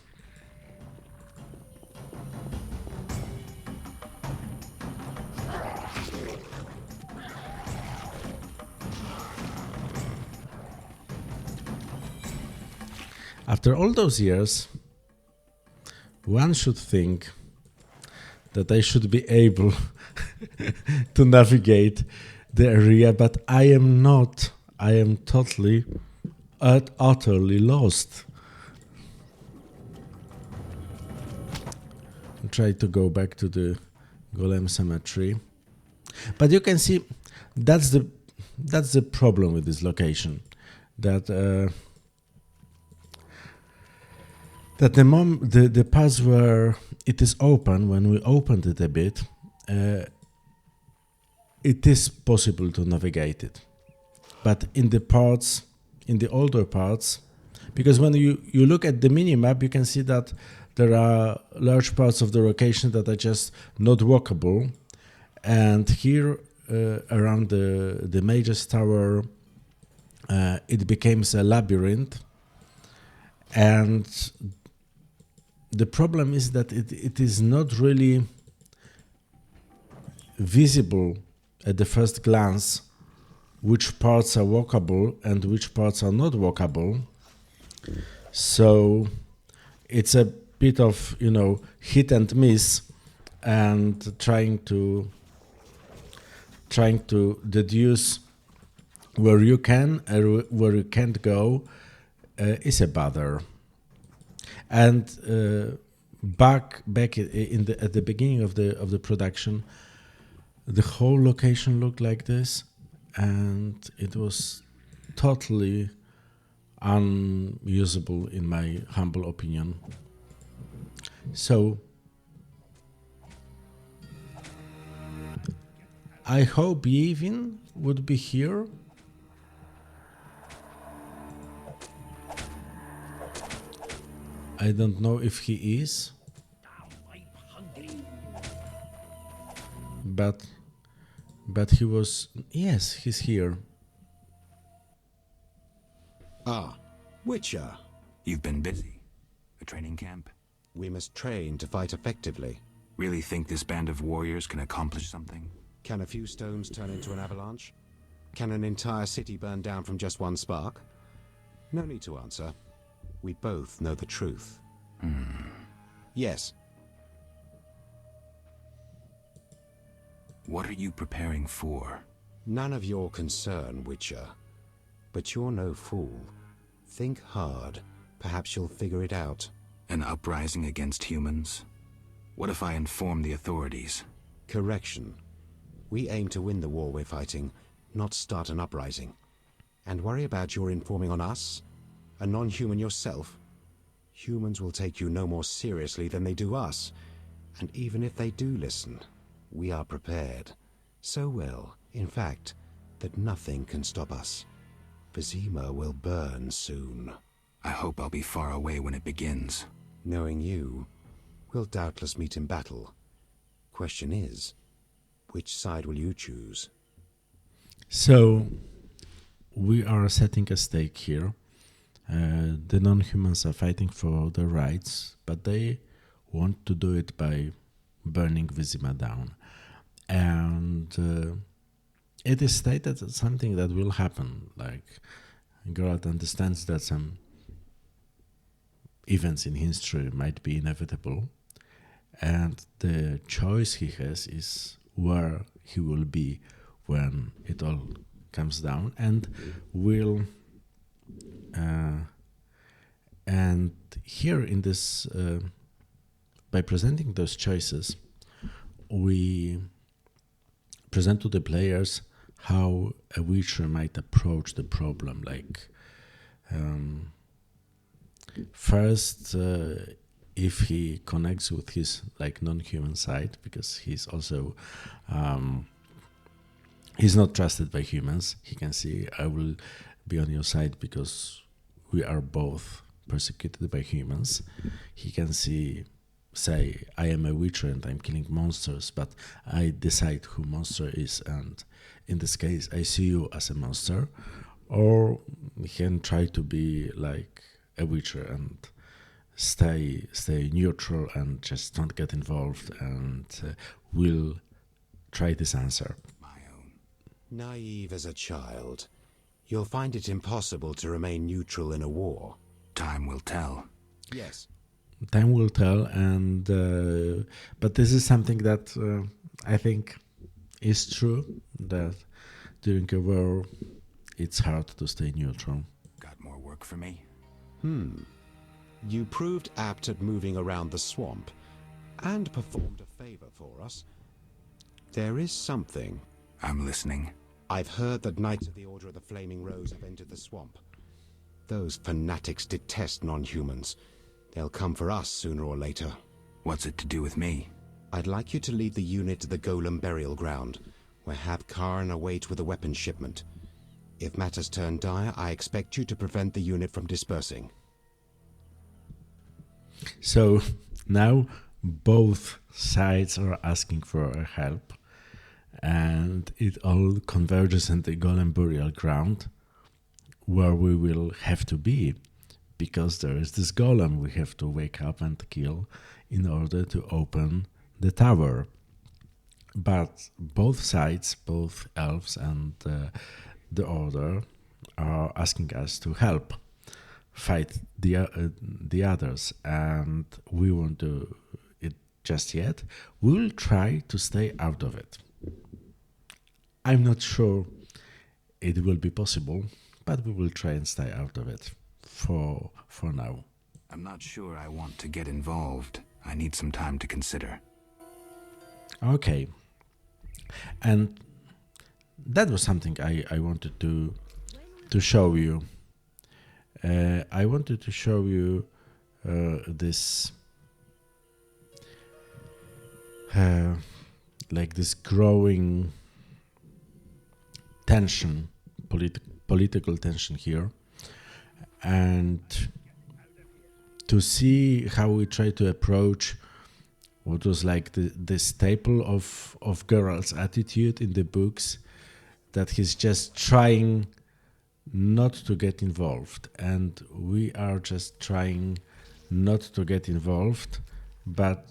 [SPEAKER 1] After all those years, one should think that I should be able to navigate the area, but I am not. I am totally, utterly lost. Try to go back to the Golem Cemetery, but you can see that's the problem with this location, that the parts where it is open, when we opened it a bit, it is possible to navigate it. But in the older parts, because when you look at the minimap, you can see that there are large parts of the location that are just not walkable. And here around the Mage's Tower, it becomes a labyrinth. And the problem is that it is not really visible at the first glance which parts are walkable and which parts are not walkable. So it's a bit of, hit and miss, and trying to deduce where you can or where you can't go is a bother. And back at the beginning of the production, the whole location looked like this, and it was totally unusable in my humble opinion. So I hope Yevin would be here. I don't know if he is, but he was. Yes, he's here.
[SPEAKER 9] Ah, Witcher.
[SPEAKER 2] You've been busy. A training camp?
[SPEAKER 9] We must train to fight effectively.
[SPEAKER 2] Really think this band of warriors can accomplish something?
[SPEAKER 9] Can a few stones turn into an avalanche? Can an entire city burn down from just one spark? No need to answer. We both know the truth. Yes.
[SPEAKER 2] What are you preparing for?
[SPEAKER 9] None of your concern, Witcher. But you're no fool. Think hard. Perhaps you'll figure it out.
[SPEAKER 2] An uprising against humans? What if I inform the authorities?
[SPEAKER 9] Correction. We aim to win the war we're fighting, not start an uprising. And worry about your informing on us? A non-human yourself? Humans will take you no more seriously than they do us. And even if they do listen, we are prepared. So well, in fact, that nothing can stop us. Vyzima will burn soon.
[SPEAKER 2] I hope I'll be far away when it begins.
[SPEAKER 9] Knowing you, we'll doubtless meet in battle. Question is, which side will you choose?
[SPEAKER 1] So, we are setting a stake here. The non-humans are fighting for their rights, but they want to do it by burning Vyzima down. And it is stated that something that will happen. Like, Geralt understands that some events in history might be inevitable, and the choice he has is where he will be when it all comes down, and here in this, by presenting those choices, we present to the players how a witcher might approach the problem. Like, first, if he connects with his like non-human side, because he's also he's not trusted by humans. He can see, I will be on your side because we are both persecuted by humans. He can say, I am a witcher and I'm killing monsters, but I decide who monster is, and in this case I see you as a monster. Or he can try to be like a witcher and stay neutral and just don't get involved, and will try this answer.
[SPEAKER 9] Naive as a child, you'll find it impossible to remain neutral in a war.
[SPEAKER 2] Time will tell.
[SPEAKER 9] Yes.
[SPEAKER 1] Time will tell, and but this is something that I think is true, that during a war it's hard to stay neutral.
[SPEAKER 2] Got more work for me?
[SPEAKER 9] You proved apt at moving around the swamp, and performed a favor for us. There is something.
[SPEAKER 2] I'm listening.
[SPEAKER 9] I've heard that Knights of the Order of the Flaming Rose have entered the swamp. Those fanatics detest non-humans. They'll come for us sooner or later.
[SPEAKER 2] What's it to do with me?
[SPEAKER 9] I'd like you to lead the unit to the Golem burial ground, where Karn await with a weapons shipment. If matters turn dire, I expect you to prevent the unit from dispersing.
[SPEAKER 1] So now both sides are asking for help, and it all converges in the Golem burial ground, where we will have to be, because there is this golem we have to wake up and kill in order to open the tower. But both sides, both elves and the Order, are asking us to help fight the others, and we won't do it just yet. We'll try to stay out of it. I'm not sure it will be possible, but we will try and stay out of it for now.
[SPEAKER 2] I'm not sure I want to get involved. I need some time to consider.
[SPEAKER 1] Okay. And that was something I wanted to show you. I wanted to show you this like this growing tension, political tension here, and to see how we try to approach what was like the staple of Geralt's attitude in the books, that he's just trying not to get involved, and we are just trying not to get involved. But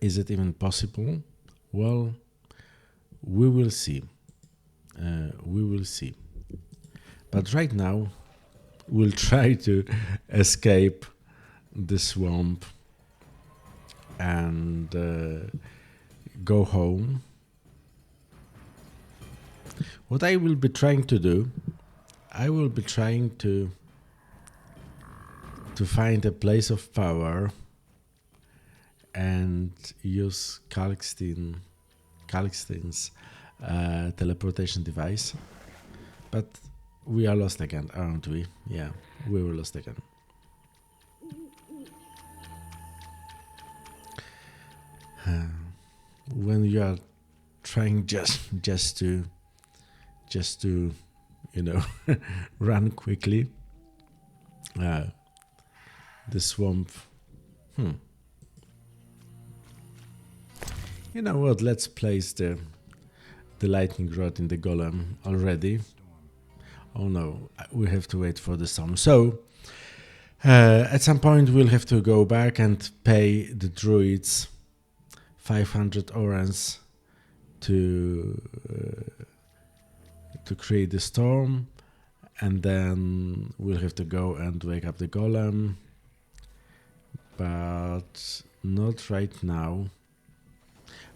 [SPEAKER 1] is it even possible? Well, we will see. We will see. But right now, we'll try to escape the swamp and go home. What I will be trying to do, I will be trying to find a place of power and use Calixtin's teleportation device. But we are lost again, aren't we? Yeah, we were lost again. When you are trying just to run quickly, the swamp. You know what? Let's place the lightning rod in the golem already. Oh no, we have to wait for the storm. So at some point we'll have to go back and pay the druids 500 orans to create the storm, and then we'll have to go and wake up the golem, but not right now.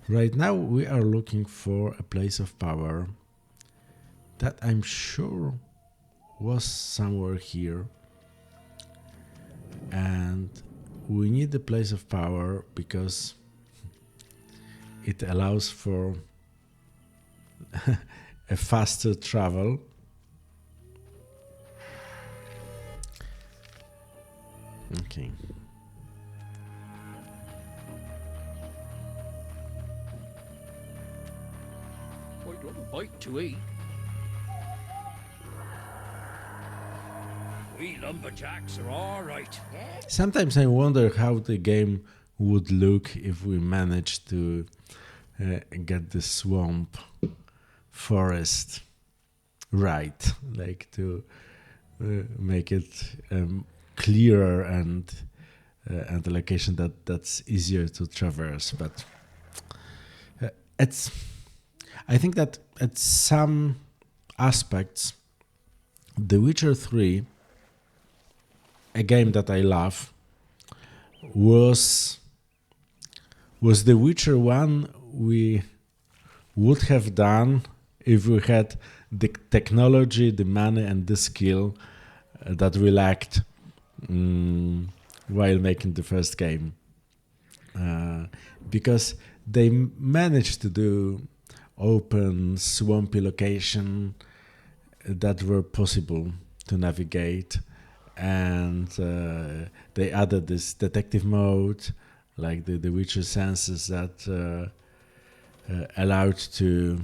[SPEAKER 1] Right now we are looking for a place of power that I'm sure was somewhere here. And we need the place of power because it allows for a faster travel. Okay.
[SPEAKER 6] I'd love a bite to eat. We lumberjacks are all right. Yeah.
[SPEAKER 1] Sometimes I wonder how the game would look if we managed to get the swamp forest right, like to make it clearer and a location that's easier to traverse. But I think that at some aspects, The Witcher 3, a game that I love, was The Witcher 1 we would have done if we had the technology, the money, and the skill that we lacked while making the first game. Because they managed to do open, swampy location that were possible to navigate, and they added this detective mode, like the Witcher senses that allowed to,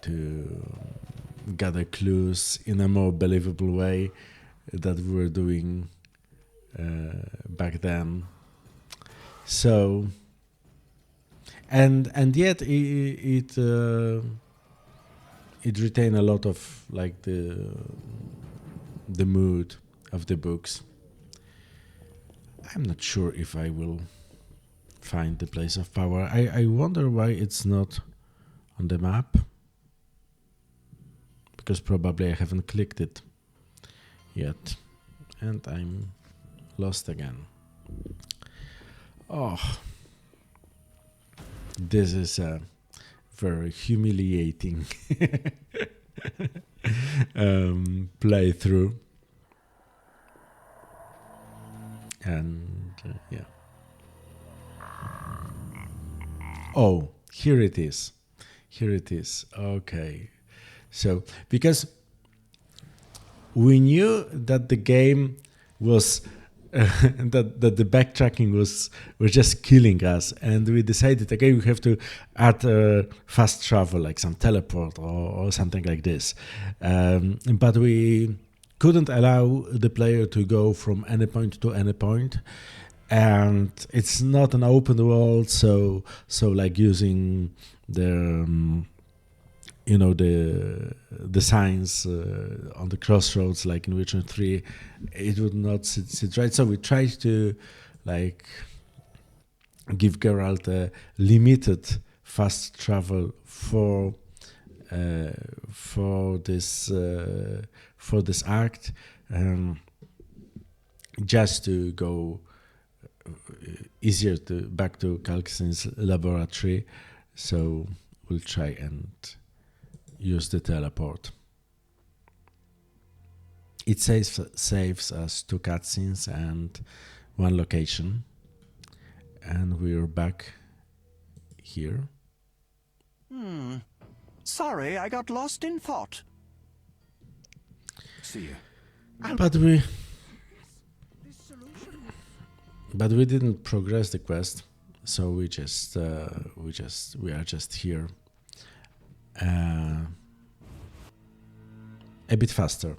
[SPEAKER 1] to gather clues in a more believable way that we were doing back then. So, and yet it retained a lot of like the mood of the books. I'm not sure if I will find the place of power. I wonder why it's not on the map, because probably I haven't clicked it yet and I'm lost again. Oh, this is a very humiliating playthrough. And yeah. Oh, here it is. Here it is. Okay. So, because we knew that the game was that the backtracking was just killing us, and we decided, okay, we have to add fast travel, like some teleport or something like this. But we couldn't allow the player to go from any point to any point, and it's not an open world, so like using the the signs on the crossroads, like in Witcher 3, it would not sit right. So we tried to like give Geralt a limited fast travel for this act, just to go easier back to Kalksten's laboratory. So we'll try and use the teleport. It saves us 2 cutscenes and 1 location, and we're back here.
[SPEAKER 10] Sorry, I got lost in thought.
[SPEAKER 2] See ya.
[SPEAKER 1] But we didn't progress the quest, so we are just here. A bit faster.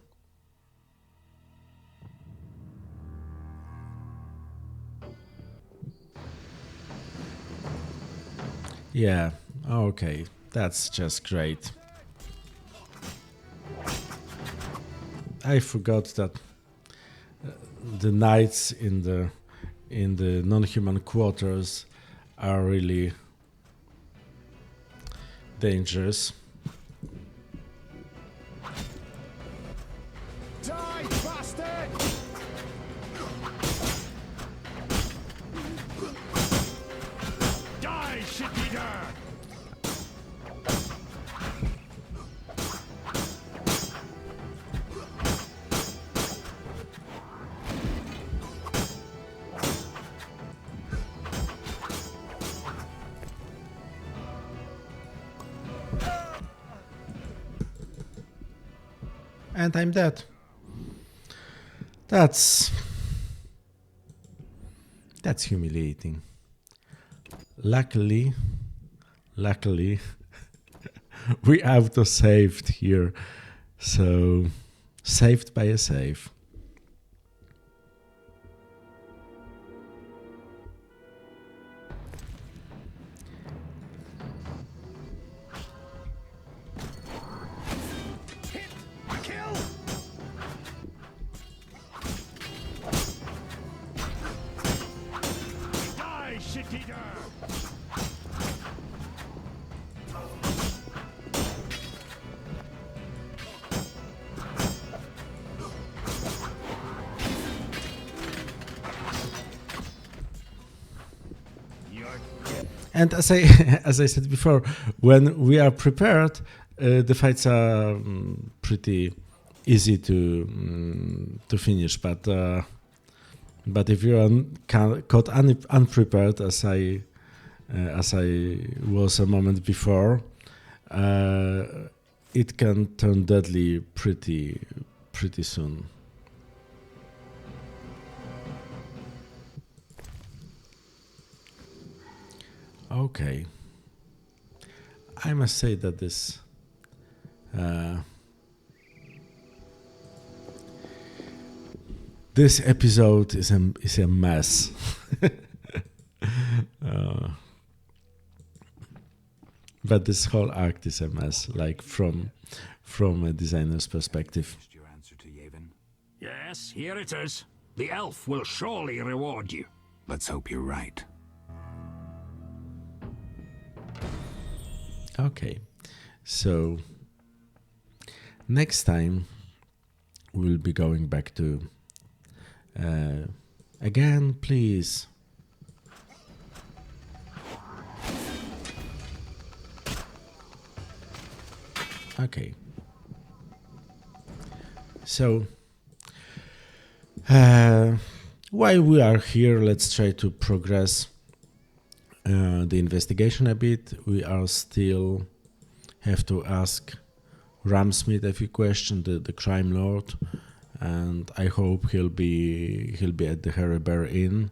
[SPEAKER 1] Yeah, okay, that's just great. I forgot that the nights in the non-human quarters are really dangerous.
[SPEAKER 5] Die, bastard! Die, shit-eater!
[SPEAKER 1] and I'm dead. That's humiliating. Luckily, we auto-saved here, so saved by a save.
[SPEAKER 5] Kill! Die, shit-eater!
[SPEAKER 1] And as I as I said before, when we are prepared, the fights are pretty easy to finish. But if you are caught unprepared, as I was a moment before, it can turn deadly pretty soon. Okay, I must say that this this episode is a mess. But this whole act is a mess, like from a designer's perspective.
[SPEAKER 2] Your answer to Yavin?
[SPEAKER 5] Yes, here it is. The elf will surely reward you.
[SPEAKER 2] Let's hope you're right.
[SPEAKER 1] Okay, so next time we'll be going back to again, please. Okay, so while we are here, let's try to progress the investigation a bit. We are still have to ask Ramsmith a few questions, the crime lord, and I hope he'll be at the Hairy Bear Inn.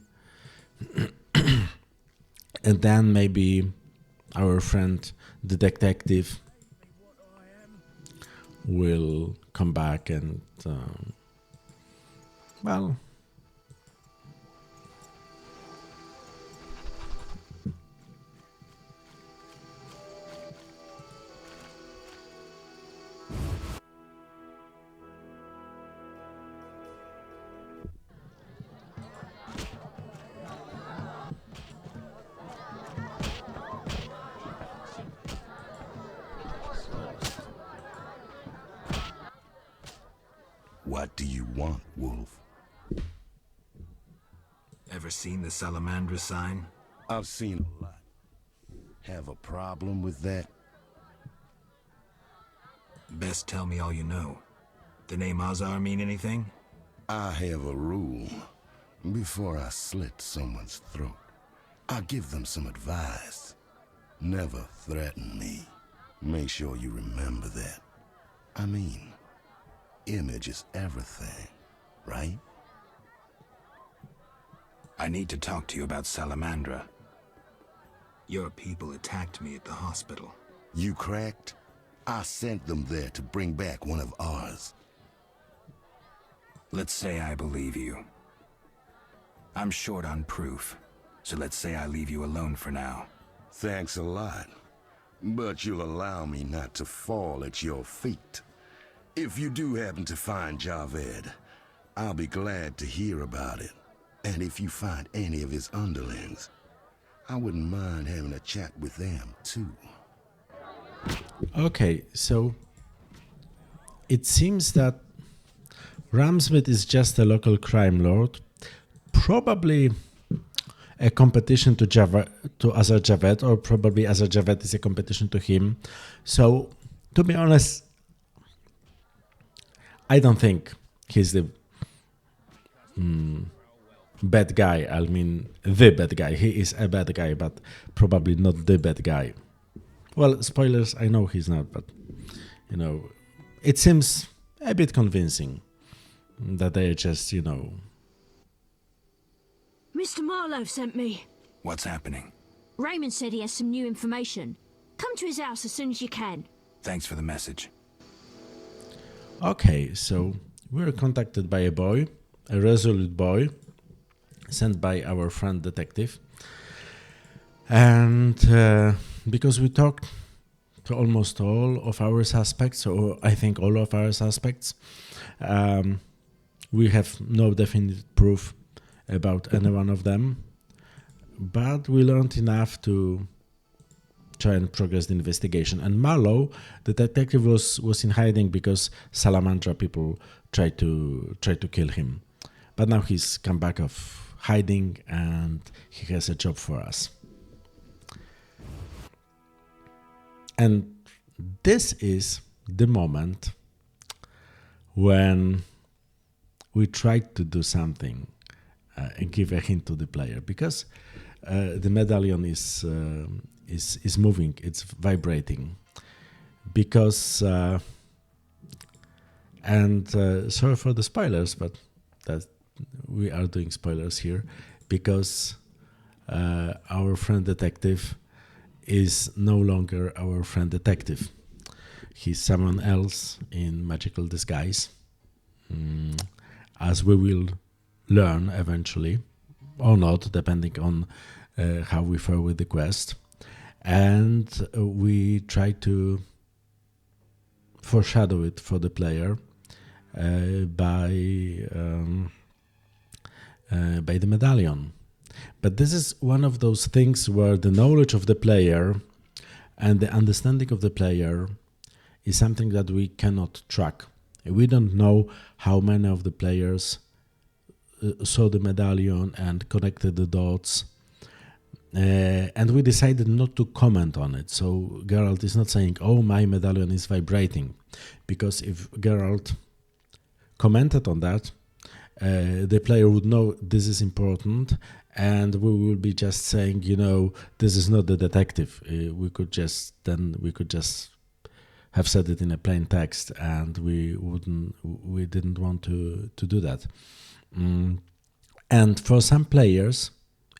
[SPEAKER 1] And then maybe our friend the detective will come back and well,
[SPEAKER 11] What do you want, Wolf?
[SPEAKER 2] Ever seen the Salamandra sign?
[SPEAKER 11] I've seen a lot. Have a problem with that?
[SPEAKER 2] Best tell me all you know. The name Azar mean anything?
[SPEAKER 11] I have a rule. Before I slit someone's throat, I give them some advice. Never threaten me. Make sure you remember that. I mean, image is everything, right?
[SPEAKER 2] I need to talk to you about Salamandra. Your people attacked me at the hospital.
[SPEAKER 11] You cracked? I sent them there to bring back one of ours.
[SPEAKER 2] Let's say I believe you. I'm short on proof, so let's say I leave you alone for now.
[SPEAKER 11] Thanks a lot. But you'll allow me not to fall at your feet. If you do happen to find Javed, I'll be glad to hear about it. And if you find any of his underlings, I wouldn't mind having a chat with them, too.
[SPEAKER 1] okay, so it seems that Ramsmith is just a local crime lord, probably a competition to Azar Javed, or probably Azar Javed is a competition to him. So, to be honest, I don't think he's the bad guy. I mean, the bad guy. He is a bad guy, but probably not the bad guy. Well, spoilers, I know he's not, but, you know, it seems a bit convincing that they just,
[SPEAKER 3] Mr. Marlowe sent me.
[SPEAKER 2] What's happening?
[SPEAKER 3] Raymond said he has some new information. Come to his house as soon as you can.
[SPEAKER 2] Thanks for the message.
[SPEAKER 1] Okay, so we were contacted by a boy, a resolute boy, sent by our friend detective. And because we talked to almost all of our suspects, or I think all of our suspects, we have no definite proof about any one of them. But we learned enough to try and progress the investigation. And Marlowe, the detective, was in hiding because Salamandra people tried to kill him. But now he's come back of hiding and he has a job for us. And this is the moment when we tried to do something and give a hint to the player, because the medallion is moving, it's vibrating. Because sorry for the spoilers, but that we are doing spoilers here, because our friend detective is no longer our friend detective. He's someone else in magical disguise, as we will learn eventually, or not, depending on how we fare with the quest. And we try to foreshadow it for the player by the medallion. But this is one of those things where the knowledge of the player and the understanding of the player is something that we cannot track. We don't know how many of the players saw the medallion and connected the dots. And we decided not to comment on it. So Geralt is not saying, oh, my medallion is vibrating. Because if Geralt commented on that, the player would know this is important, and we will be just saying, this is not the detective. We could just have said it in a plain text, and we didn't want to do that. And for some players,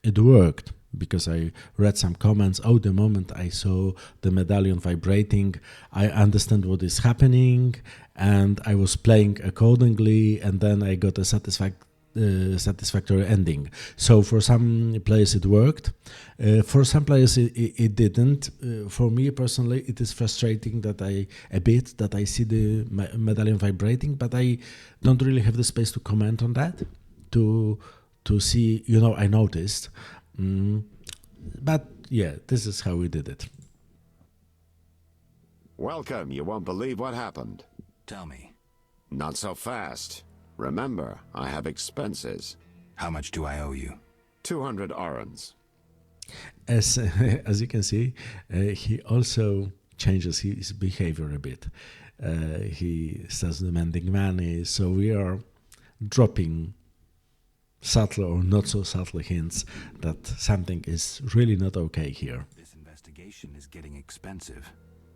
[SPEAKER 1] it worked, because I read some comments. Oh, the moment I saw the medallion vibrating, I understand what is happening, and I was playing accordingly, and then I got a satisfactory ending. So for some players it worked. For some players it didn't. For me personally, it is frustrating that I see the medallion vibrating, but I don't really have the space to comment on that, to see, I noticed. But yeah, this is how we did it.
[SPEAKER 12] Welcome. You won't believe what happened.
[SPEAKER 2] Tell me.
[SPEAKER 12] Not so fast. Remember, I have expenses.
[SPEAKER 2] How much do I owe you?
[SPEAKER 12] 200 orens.
[SPEAKER 1] As you can see, he also changes his behavior a bit. He starts demanding money, so we are dropping subtle or not so subtle hints that something is really not okay here.
[SPEAKER 2] This investigation is getting expensive.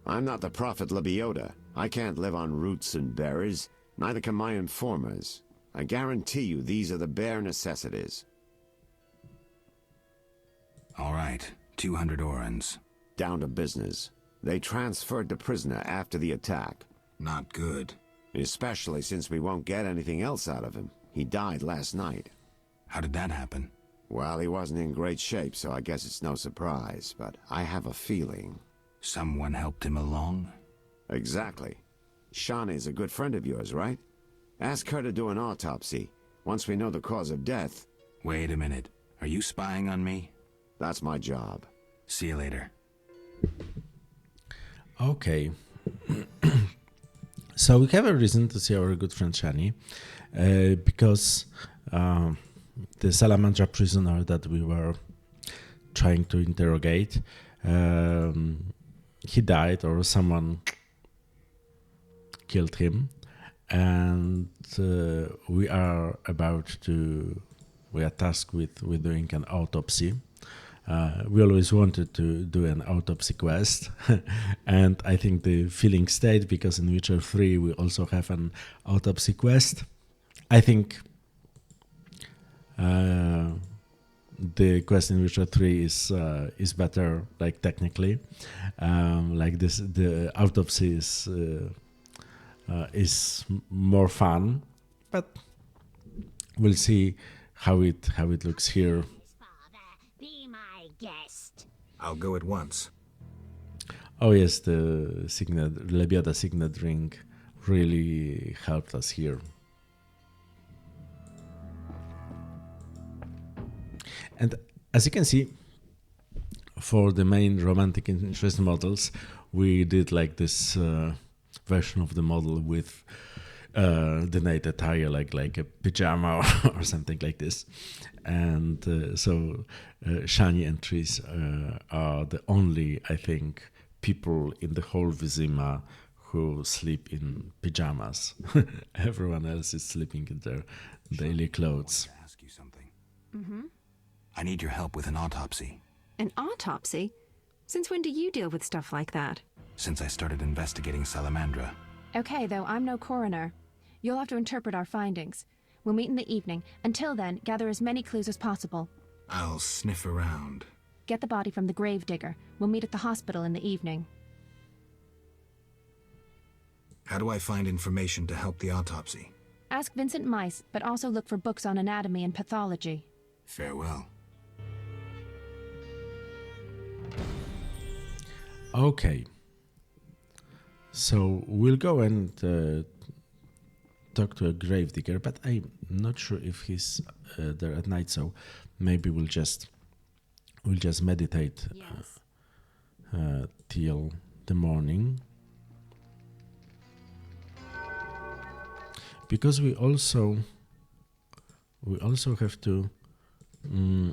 [SPEAKER 12] I'm not the prophet Lebioda. I can't live on roots and berries. Neither can my informers. I guarantee you these are the bare necessities.
[SPEAKER 2] All right, 200 orens.
[SPEAKER 12] Down to business. They transferred the prisoner after the attack.
[SPEAKER 2] Not good.
[SPEAKER 12] Especially since we won't get anything else out of him. He died last night.
[SPEAKER 2] How did that happen?
[SPEAKER 12] Well, he wasn't in great shape, so I guess it's no surprise, but I have a feeling.
[SPEAKER 2] Someone helped him along?
[SPEAKER 12] Exactly. Shawnee's a good friend of yours, right? Ask her to do an autopsy. Once we know the cause of death...
[SPEAKER 2] Wait a minute. Are you spying on me?
[SPEAKER 12] That's my job.
[SPEAKER 2] See you later.
[SPEAKER 1] Okay. So we have a reason to see our good friend Shani, because the Salamandra prisoner that we were trying to interrogate, he died, or someone killed him, and we are tasked with doing an autopsy We always wanted to do an autopsy quest, and I think the feeling stayed because in Witcher 3 we also have an autopsy quest. I think the quest in Witcher 3 is better, like technically. Like this, the autopsy is more fun, but we'll see how it looks here.
[SPEAKER 13] Be my guest.
[SPEAKER 2] I'll go at once.
[SPEAKER 1] Oh yes, the signet, Lebioda signet ring really helped us here. And as you can see, for the main romantic interest models, we did like this version of the model with the night attire, like a pajama or something like this. And so Shani and Tris are the only, I think, people in the whole Vyzima who sleep in pajamas. Everyone else is sleeping in their daily clothes.
[SPEAKER 2] I ask you something.
[SPEAKER 14] Mm-hmm.
[SPEAKER 2] I need your help with an autopsy.
[SPEAKER 14] An autopsy? Since when do you deal with stuff like that?
[SPEAKER 2] Since I started investigating Salamandra.
[SPEAKER 14] Okay, though, I'm no coroner. You'll have to interpret our findings. We'll meet in the evening. Until then, gather as many clues as possible.
[SPEAKER 2] I'll sniff around.
[SPEAKER 14] Get the body from the gravedigger. We'll meet at the hospital in the evening.
[SPEAKER 2] How do I find information to help the autopsy?
[SPEAKER 14] Ask Vincent Mice, but also look for books on anatomy and pathology.
[SPEAKER 2] Farewell.
[SPEAKER 1] Okay. So we'll go and talk to a gravedigger, but I'm not sure if he's there at night. So maybe we'll just meditate till the morning, because we also have to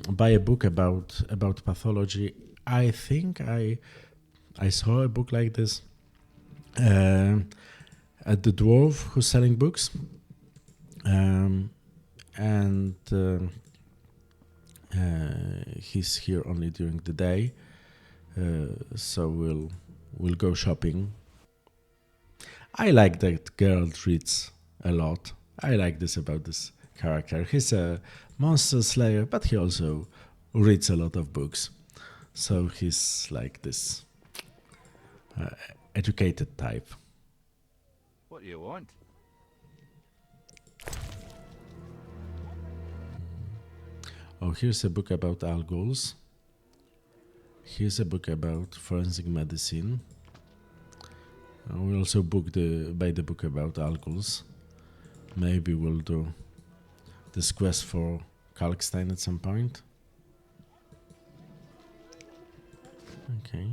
[SPEAKER 1] buy a book about pathology. I think I saw a book like this at the dwarf who's selling books, and he's here only during the day, so we'll go shopping. I like that Geralt reads a lot. I like this about this character. He's a monster slayer, but he also reads a lot of books, so he's like this educated type.
[SPEAKER 15] What do you want?
[SPEAKER 1] Oh, here's a book about algals. Here's a book about forensic medicine. We also buy the book about algals. Maybe we'll do this quest for Kalkstein at some point. Okay.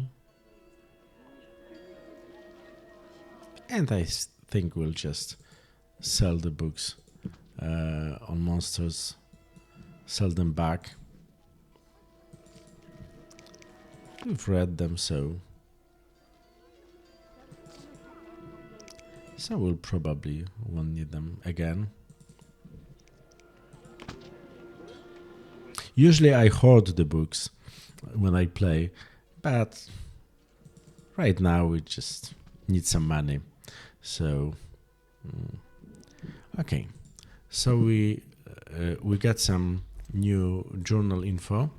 [SPEAKER 1] And I think we'll just sell the books on monsters, sell them back. We've read them, so we'll probably won't need them again. Usually I hoard the books when I play, but right now we just need some money. So okay, so we got some new journal info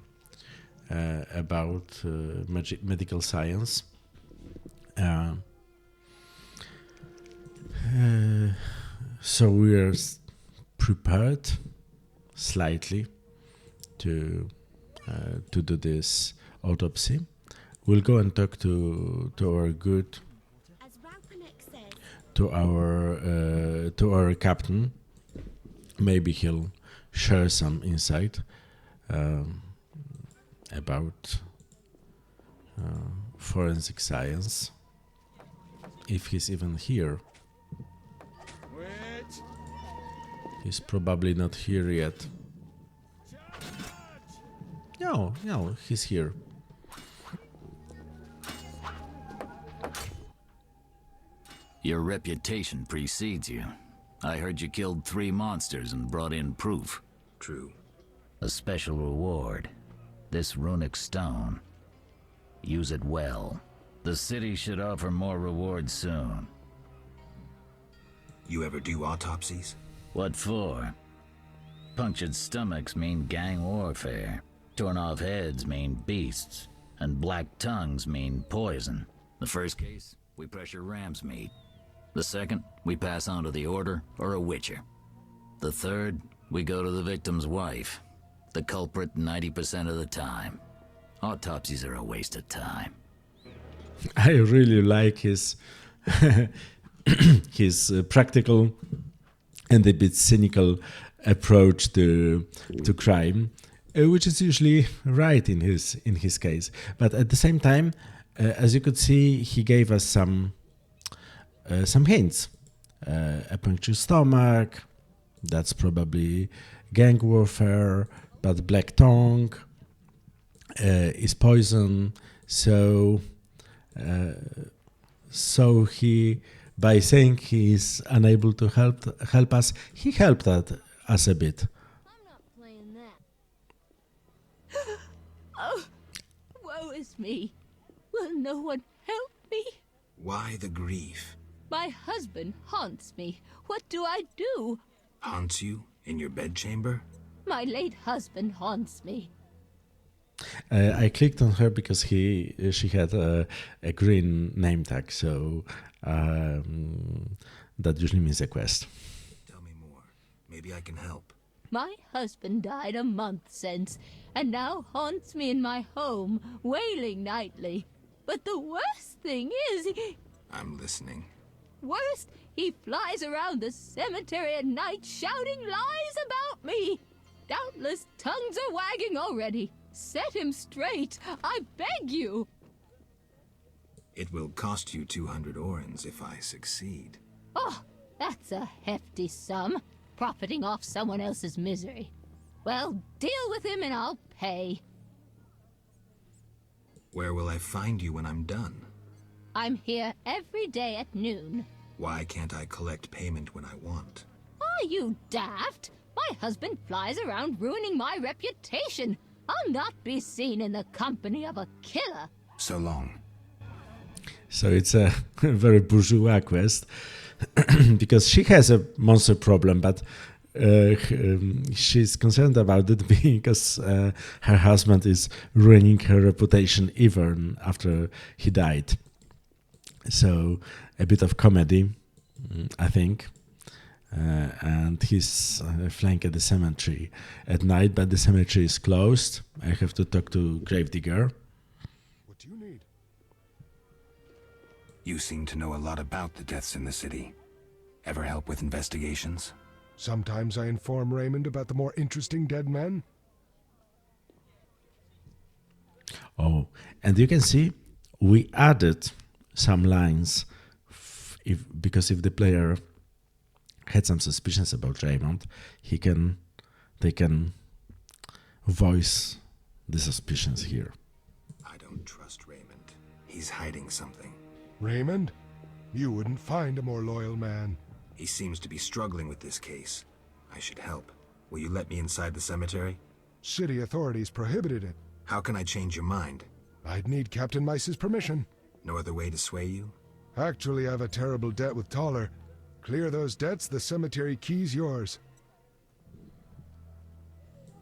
[SPEAKER 1] about medical science. So we are prepared slightly to do this autopsy. We'll go and talk to our good, to our captain. Maybe he'll share some insight about forensic science, if he's even here. He's probably not here yet. No, he's here.
[SPEAKER 16] Your reputation precedes you. I heard you killed 3 monsters and brought in proof.
[SPEAKER 2] True.
[SPEAKER 16] A special reward. This runic stone. Use it well. The city should offer more rewards soon.
[SPEAKER 2] You ever do autopsies?
[SPEAKER 16] What for? Punctured stomachs mean gang warfare. Torn off heads mean beasts. And black tongues mean poison. The first case, we pressure ram's meat. The second, we pass on to the Order or a Witcher. The third, we go to the victim's wife. The culprit 90% of the time. Autopsies are a waste of time.
[SPEAKER 1] I really like his his practical and a bit cynical approach to crime, which is usually right in his case. But at the same time, as you could see, he gave us some hints. A punctured stomach, that's probably gang warfare, but black tongue is poison. So he, by saying he is unable to help us, he helped us a bit.
[SPEAKER 3] I'm not playing that. Oh, woe is me. Will no one help me?
[SPEAKER 2] Why the grief?
[SPEAKER 3] My husband haunts me. What do I do?
[SPEAKER 2] Haunts you? In your bedchamber?
[SPEAKER 3] My late husband haunts me.
[SPEAKER 1] I clicked on her because she had a green name tag, so that usually means a quest.
[SPEAKER 2] Tell me more. Maybe I can help.
[SPEAKER 3] My husband died a month since, and now haunts me in my home, wailing nightly. But the worst thing is,
[SPEAKER 2] I'm listening.
[SPEAKER 3] worst, he flies around the cemetery at night shouting lies about me. Doubtless tongues are wagging already. Set him straight, I beg you.
[SPEAKER 2] It will cost you 200 orens if I succeed.
[SPEAKER 3] Oh, that's a hefty sum, profiting off someone else's misery. Well, deal with him and I'll pay.
[SPEAKER 2] Where will I find you when I'm done?
[SPEAKER 3] I'm here every day at noon.
[SPEAKER 2] Why can't I collect payment when I want?
[SPEAKER 3] Are you daft? My husband flies around ruining my reputation. I'll not be seen in the company of a killer.
[SPEAKER 2] So long.
[SPEAKER 1] So it's a very bourgeois quest because she has a monster problem, but she's concerned about it because her husband is ruining her reputation even after he died. So a bit of comedy, I think. And he's flying at the cemetery at night, but the cemetery is closed. I have to talk to Gravedigger.
[SPEAKER 17] What do you need?
[SPEAKER 2] You seem to know a lot about the deaths in the city. Ever help with investigations?
[SPEAKER 17] Sometimes I inform Raymond about the more interesting dead men.
[SPEAKER 1] Oh, and you can see we added some lines because if the player had some suspicions about Raymond, they can voice the suspicions here.
[SPEAKER 2] I don't trust Raymond. He's hiding something.
[SPEAKER 17] Raymond? You wouldn't find a more loyal man.
[SPEAKER 2] He seems to be struggling with this case. I should help. Will you let me inside the cemetery?
[SPEAKER 17] City authorities prohibited it.
[SPEAKER 2] How can I change your mind?
[SPEAKER 17] I'd need Captain Mice's permission.
[SPEAKER 2] No other way to sway you?
[SPEAKER 17] Actually, I have a terrible debt with Toller. Clear those debts, the cemetery key's yours.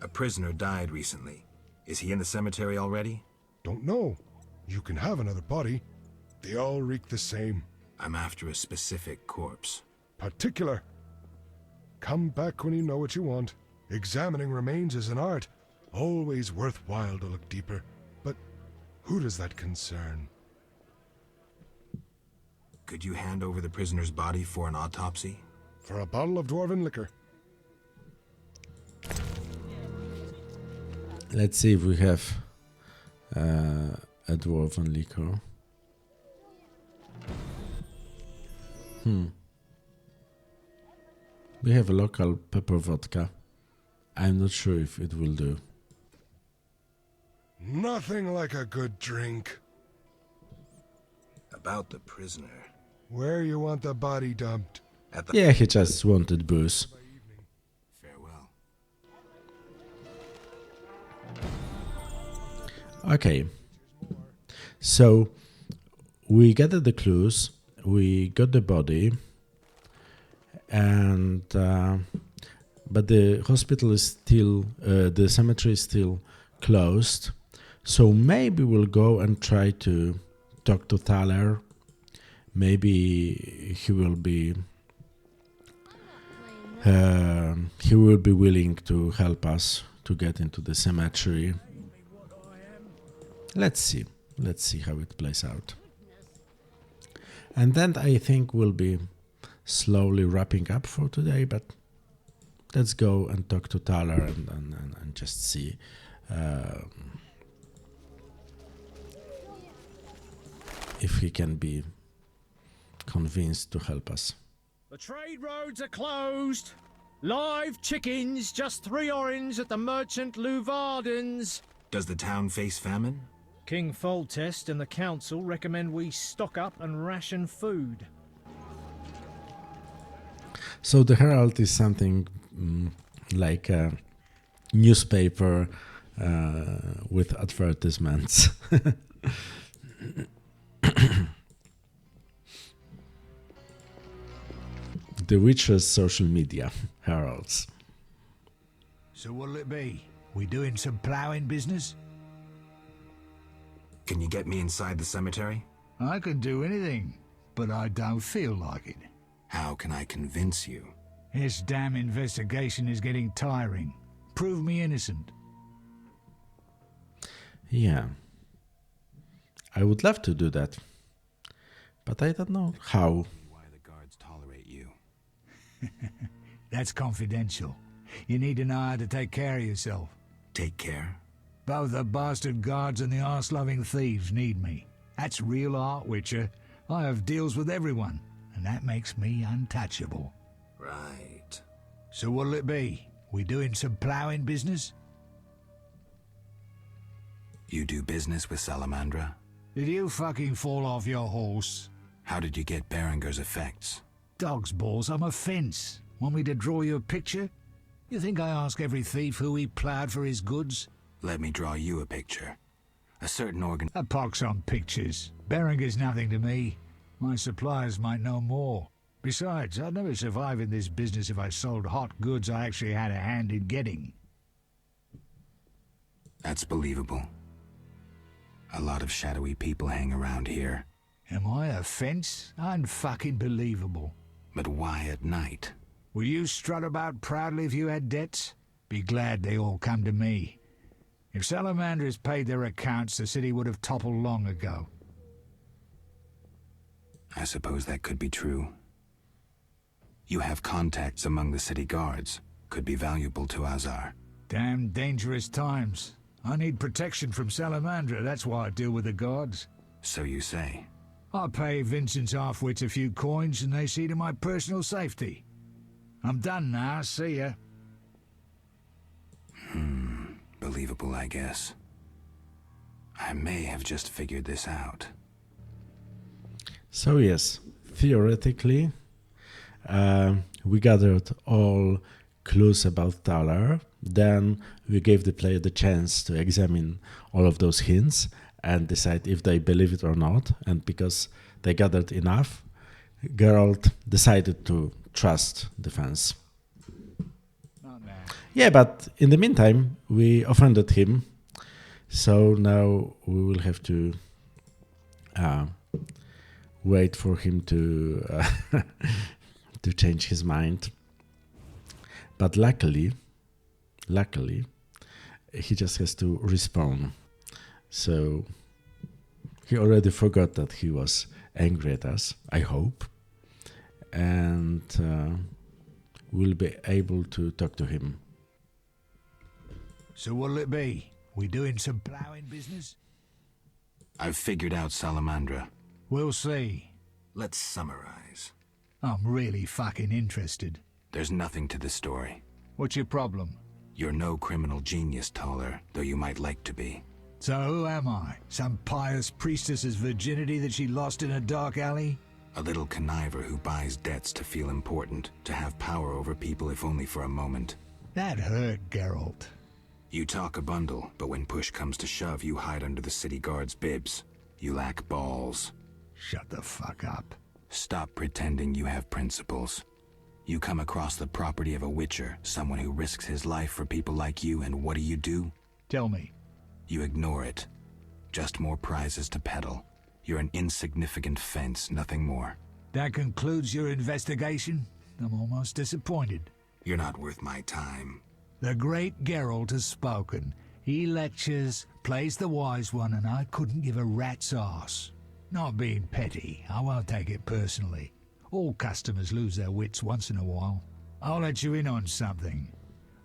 [SPEAKER 2] A prisoner died recently. Is he in the cemetery already?
[SPEAKER 17] Don't know. You can have another body. They all reek the same.
[SPEAKER 2] I'm after a specific corpse.
[SPEAKER 17] Particular. Come back when you know what you want. Examining remains is an art. Always worthwhile to look deeper. But who does that concern?
[SPEAKER 2] Could you hand over the prisoner's body for an autopsy?
[SPEAKER 17] For a bottle of dwarven liquor.
[SPEAKER 1] Let's see if we have a dwarven liquor. We have a local pepper vodka. I'm not sure if it will do.
[SPEAKER 17] Nothing like a good drink.
[SPEAKER 2] About the prisoner.
[SPEAKER 17] Where you want the body dumped?
[SPEAKER 1] Yeah, he just wanted booze.
[SPEAKER 2] Farewell.
[SPEAKER 1] Okay. So we gathered the clues, we got the body, and but the hospital is still, the cemetery is still closed. So maybe we'll go and try to talk to Thaler. Maybe he will be willing to help us to get into the cemetery. Let's see how it plays out. And then I think we'll be slowly wrapping up for today, but let's go and talk to Thaler and just see if he can be convinced to help us.
[SPEAKER 5] The trade roads are closed. Live chickens, just 3 orange at the merchant Luvarden's.
[SPEAKER 2] Does the town face famine?
[SPEAKER 5] King Foltest and the council recommend we stock up and ration food.
[SPEAKER 1] So the Herald is something like a newspaper with advertisements. The richest social media heralds.
[SPEAKER 18] So what'll it be? We doing some ploughing business?
[SPEAKER 2] Can you get me inside the cemetery?
[SPEAKER 18] I can do anything, but I don't feel like it.
[SPEAKER 2] How can I convince you?
[SPEAKER 18] This damn investigation is getting tiring. Prove me innocent.
[SPEAKER 1] Yeah. I would love to do that. But I don't know how.
[SPEAKER 2] Why the guards tolerate you.
[SPEAKER 18] That's confidential. You need to know how to take care of yourself.
[SPEAKER 2] Take care?
[SPEAKER 18] Both the bastard guards and the arse-loving thieves need me. That's real art, Witcher. I have deals with everyone, and that makes me untouchable.
[SPEAKER 2] Right.
[SPEAKER 18] So what'll it be? We doing some ploughing business?
[SPEAKER 2] You do business with Salamandra?
[SPEAKER 18] Did you fucking fall off your horse?
[SPEAKER 2] How did you get Berenger's effects?
[SPEAKER 18] Dog's balls, I'm a fence. Want me to draw you a picture? You think I ask every thief who he ploughed for his goods?
[SPEAKER 2] Let me draw you a picture. A certain organ...
[SPEAKER 18] A pox on pictures. Berenger's nothing to me. My suppliers might know more. Besides, I'd never survive in this business if I sold hot goods I actually had a hand in getting.
[SPEAKER 2] That's believable. A lot of shadowy people hang around here.
[SPEAKER 18] Am I a fence? Unfucking believable.
[SPEAKER 2] But why at night?
[SPEAKER 18] Will you strut about proudly if you had debts? Be glad they all come to me. If Salamanders paid their accounts, the city would have toppled long ago.
[SPEAKER 2] I suppose that could be true. You have contacts among the city guards. Could be valuable to Azar.
[SPEAKER 18] Damn dangerous times. I need protection from Salamandra, that's why I deal with the guards.
[SPEAKER 2] So you say.
[SPEAKER 18] I pay Vincent's half-wits a few coins and they see to my personal safety. I'm done now, see ya.
[SPEAKER 2] Believable, I guess. I may have just figured this out.
[SPEAKER 1] So yes, theoretically, we gathered all clues about Thaler. Then we gave the player the chance to examine all of those hints and decide if they believe it or not. And because they gathered enough, Geralt decided to trust the fans. Yeah, but in the meantime, we offended him. So now we will have to wait for him to to change his mind. But luckily, he just has to respawn. So he already forgot that he was angry at us, I hope. And we'll be able to talk to him.
[SPEAKER 18] So what'll it be? We doing some ploughing business?
[SPEAKER 2] I've figured out Salamandra.
[SPEAKER 18] We'll see.
[SPEAKER 2] Let's summarize.
[SPEAKER 18] I'm really fucking interested.
[SPEAKER 2] There's nothing to the story.
[SPEAKER 18] What's your problem?
[SPEAKER 2] You're no criminal genius, Toller, though you might like to be.
[SPEAKER 18] So who am I? Some pious priestess's virginity that she lost in a dark alley?
[SPEAKER 2] A little conniver who buys debts to feel important, to have power over people if only for a moment.
[SPEAKER 18] That hurt, Geralt.
[SPEAKER 2] You talk a bundle, but when push comes to shove, you hide under the city guard's bibs. You lack balls.
[SPEAKER 18] Shut the fuck up.
[SPEAKER 2] Stop pretending you have principles. You come across the property of a witcher, someone who risks his life for people like you, and what do?
[SPEAKER 18] Tell me.
[SPEAKER 2] You ignore it. Just more prizes to peddle. You're an insignificant fence, nothing more.
[SPEAKER 18] That concludes your investigation? I'm almost disappointed.
[SPEAKER 2] You're not worth my time.
[SPEAKER 18] The great Geralt has spoken. He lectures, plays the wise one, and I couldn't give a rat's arse. Not being petty, I won't take it personally. All customers lose their wits once in a while. I'll let you in on something.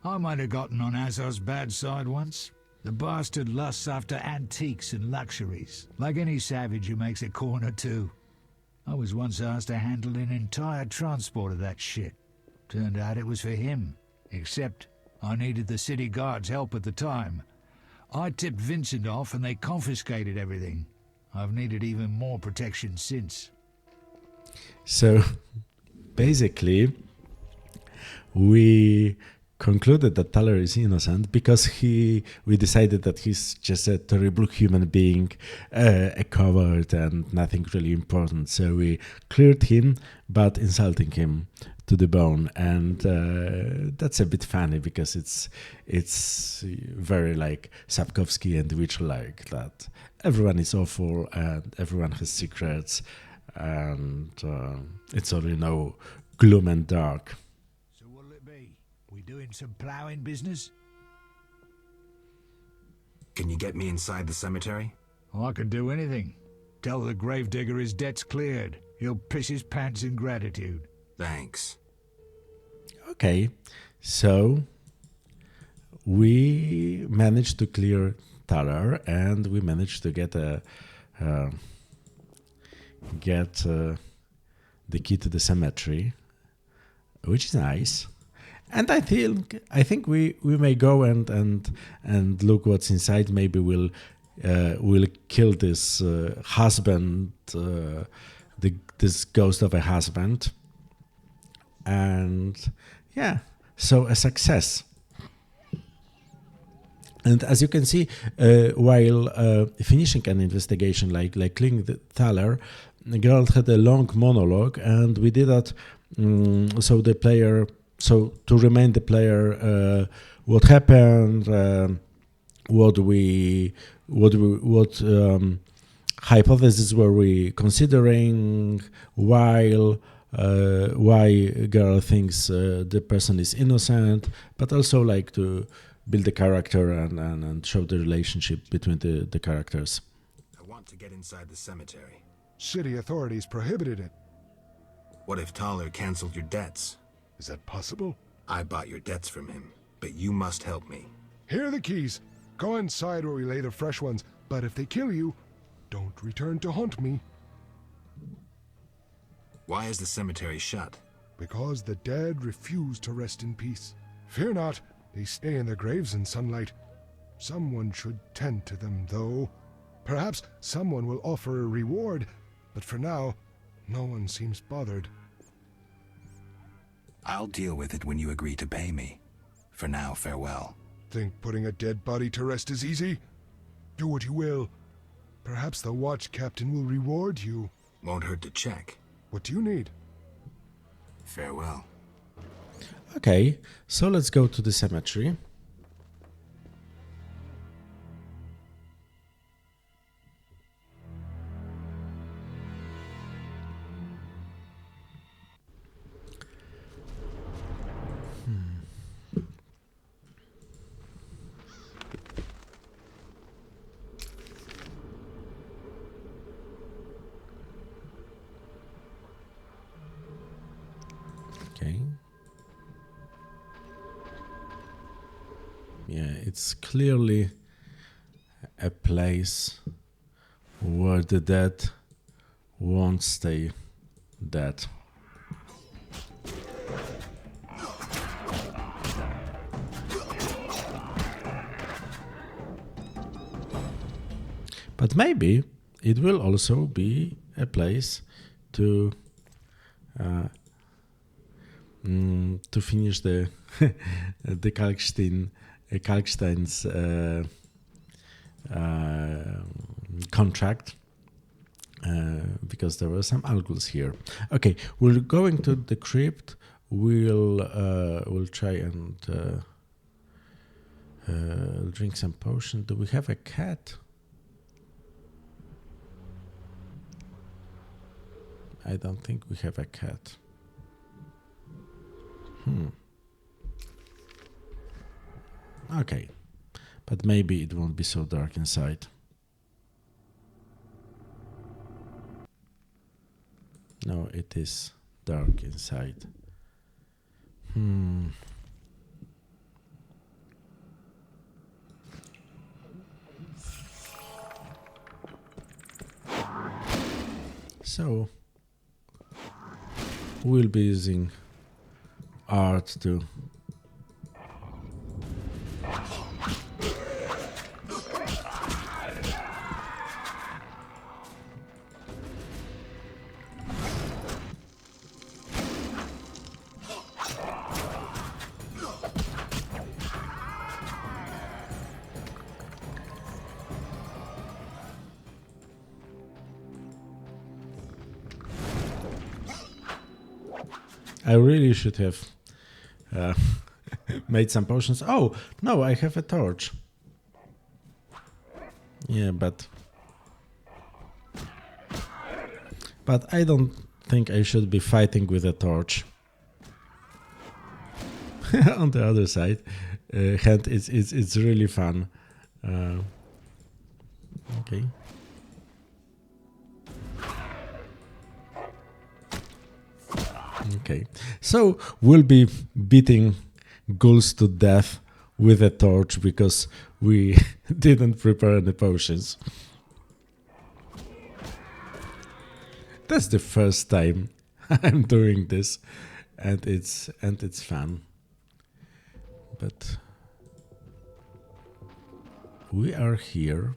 [SPEAKER 18] I might have gotten on Azor's bad side once. The bastard lusts after antiques and luxuries, like any savage who makes a corner too. I was once asked to handle an entire transport of that shit. Turned out it was for him, except I needed the city guard's help at the time. I tipped Vincent off and they confiscated everything. I've needed even more protection since.
[SPEAKER 1] So, basically, we concluded that Thaler is innocent because we decided that he's just a terrible human being, a coward and nothing really important. So we cleared him, but insulting him to the bone, and that's a bit funny because it's very like Sapkowski and Witcher like that. Everyone is awful and everyone has secrets, and it's only no gloom and dark.
[SPEAKER 18] So what'll it be? We doing some ploughing business?
[SPEAKER 2] Can you get me inside the cemetery?
[SPEAKER 18] I can do anything. Tell the gravedigger his debt's cleared. He'll piss his pants in gratitude.
[SPEAKER 2] Thanks.
[SPEAKER 1] Okay, so we managed to clear Thaler, and we managed to get the key to the cemetery, which is nice. And I think we may go and look what's inside. Maybe we'll kill this husband, this ghost of a husband. And yeah, so a success. And as you can see, while finishing an investigation like killing the Thaler, Geralt had a long monologue, and we did that so to remind the player what happened, what hypotheses were we considering, why Geralt thinks the person is innocent, but also like to build the character and show the relationship between the characters.
[SPEAKER 2] I want to get inside the cemetery.
[SPEAKER 17] City authorities prohibited it.
[SPEAKER 2] What if Thaler canceled your debts?
[SPEAKER 17] Is that possible?
[SPEAKER 2] I bought your debts from him, but you must help me.
[SPEAKER 17] Here are the keys. Go inside where we lay the fresh ones, but if they kill you, don't return to haunt me.
[SPEAKER 2] Why is the cemetery shut?
[SPEAKER 17] Because the dead refuse to rest in peace. Fear not, they stay in their graves in sunlight. Someone should tend to them, though. Perhaps someone will offer a reward, but for now, no one seems bothered.
[SPEAKER 2] I'll deal with it when you agree to pay me. For now, farewell.
[SPEAKER 17] Think putting a dead body to rest is easy? Do what you will. Perhaps the watch captain will reward you.
[SPEAKER 2] Won't hurt to check.
[SPEAKER 17] What do you need?
[SPEAKER 2] Farewell.
[SPEAKER 1] Okay, so let's go to the cemetery. Okay. Yeah, it's clearly a place where the dead won't stay dead. But maybe it will also be a place to finish the the Kalkstein Kalkstein's contract, because there were some alguls here. Okay, we're going to the crypt. We'll try and drink some potion. Do we have a cat? I don't think we have a cat. Okay, but maybe it won't be so dark inside. No, it is dark inside. So we'll be using art to I really should have made some potions. Oh, no, I have a torch. Yeah, but I don't think I should be fighting with a torch. On the other side, it's really fun. Okay. Okay, so we'll be beating ghouls to death with a torch because we didn't prepare any potions. That's the first time I'm doing this, and it's fun. But we are here.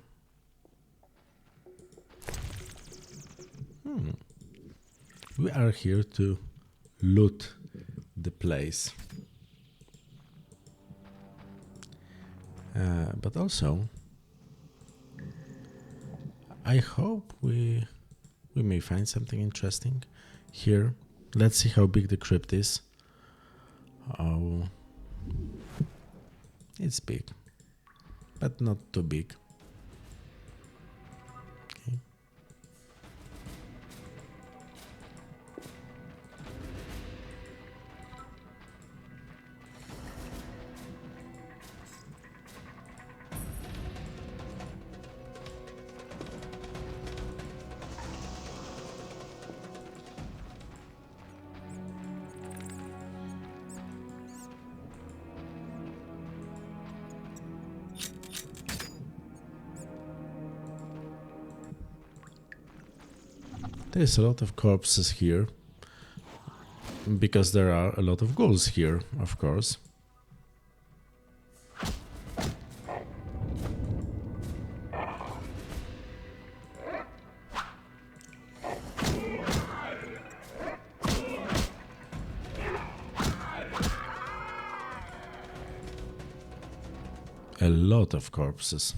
[SPEAKER 1] We are here to loot the place, but also I hope we may find something interesting here. Let's see how big the crypt is. Oh, it's big, but not too big. Okay. There's a lot of corpses here, because there are a lot of ghouls here, of course. A lot of corpses.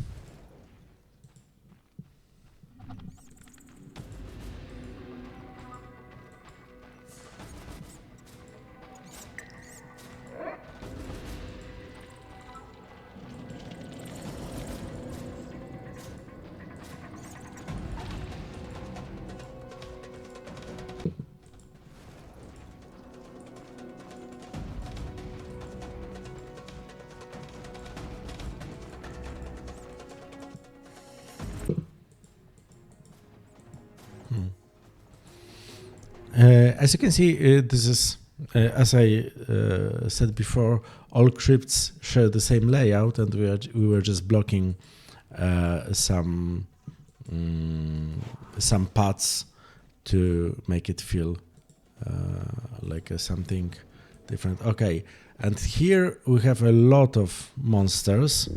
[SPEAKER 1] As you can see, this is, as I said before, all crypts share the same layout, and we were just blocking some paths to make it feel like something different. Okay, and here we have a lot of monsters,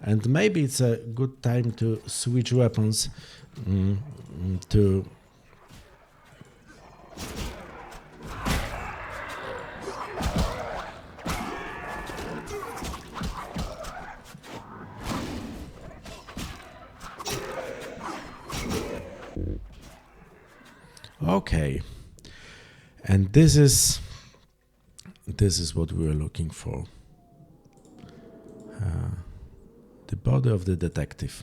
[SPEAKER 1] and maybe it's a good time to switch weapons to Okay, and this is what we were looking for. The body of the detective.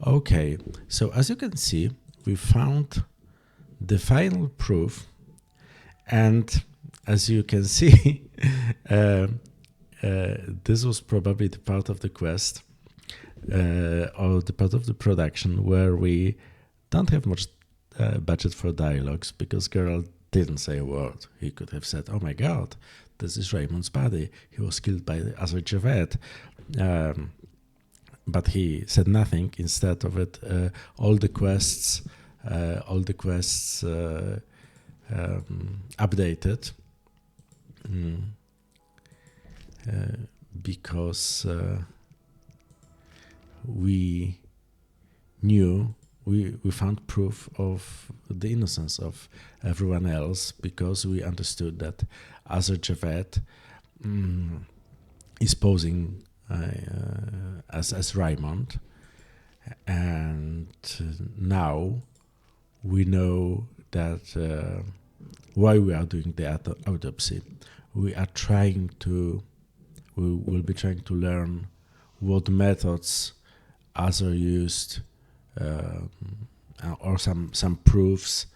[SPEAKER 1] Okay, so as you can see, we found the final proof, and as you can see, this was probably the part of the quest or the part of the production where we don't have much budget for dialogues, because Geralt didn't say a word. He could have said, "Oh my God, this is Raymond's body. He was killed by Azor Javed." But he said nothing. Instead of it, all the quests updated because we knew we found proof of the innocence of everyone else, because we understood that Azor Javed is posing as Raymond, and now we know that why we are doing the autopsy. We will be trying to learn what methods Azor used, or some proofs,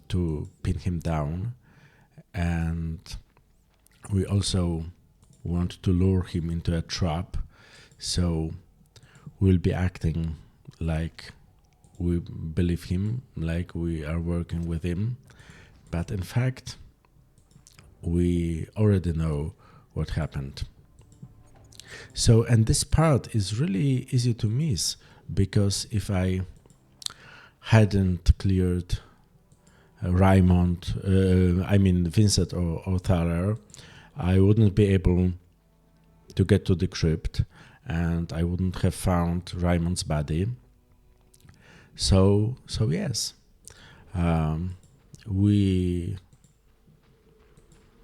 [SPEAKER 1] to pin him down, and we also want to lure him into a trap, so we'll be acting like we believe him, like we are working with him, but in fact we already know what happened. So, and this part is really easy to miss, because if I hadn't cleared Vincent or Thaler, I wouldn't be able to get to the crypt, and I wouldn't have found Raymond's body. So yes, there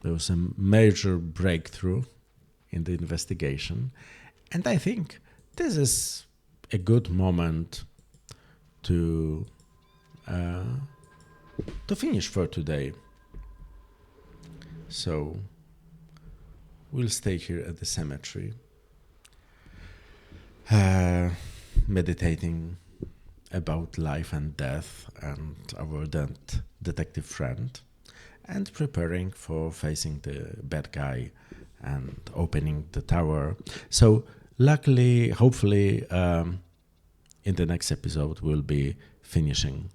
[SPEAKER 1] was a major breakthrough in the investigation, and I think this is a good moment to finish for today. So we'll stay here at the cemetery, meditating about life and death and our dead detective friend, and preparing for facing the bad guy and opening the tower. So luckily, hopefully, in the next episode we'll be finishing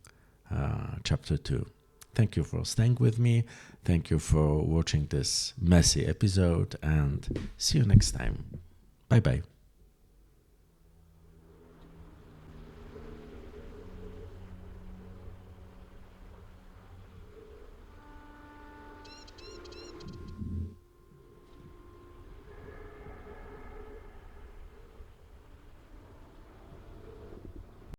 [SPEAKER 1] chapter 2. Thank you for staying with me. Thank you for watching this messy episode, and see you next time. Bye bye.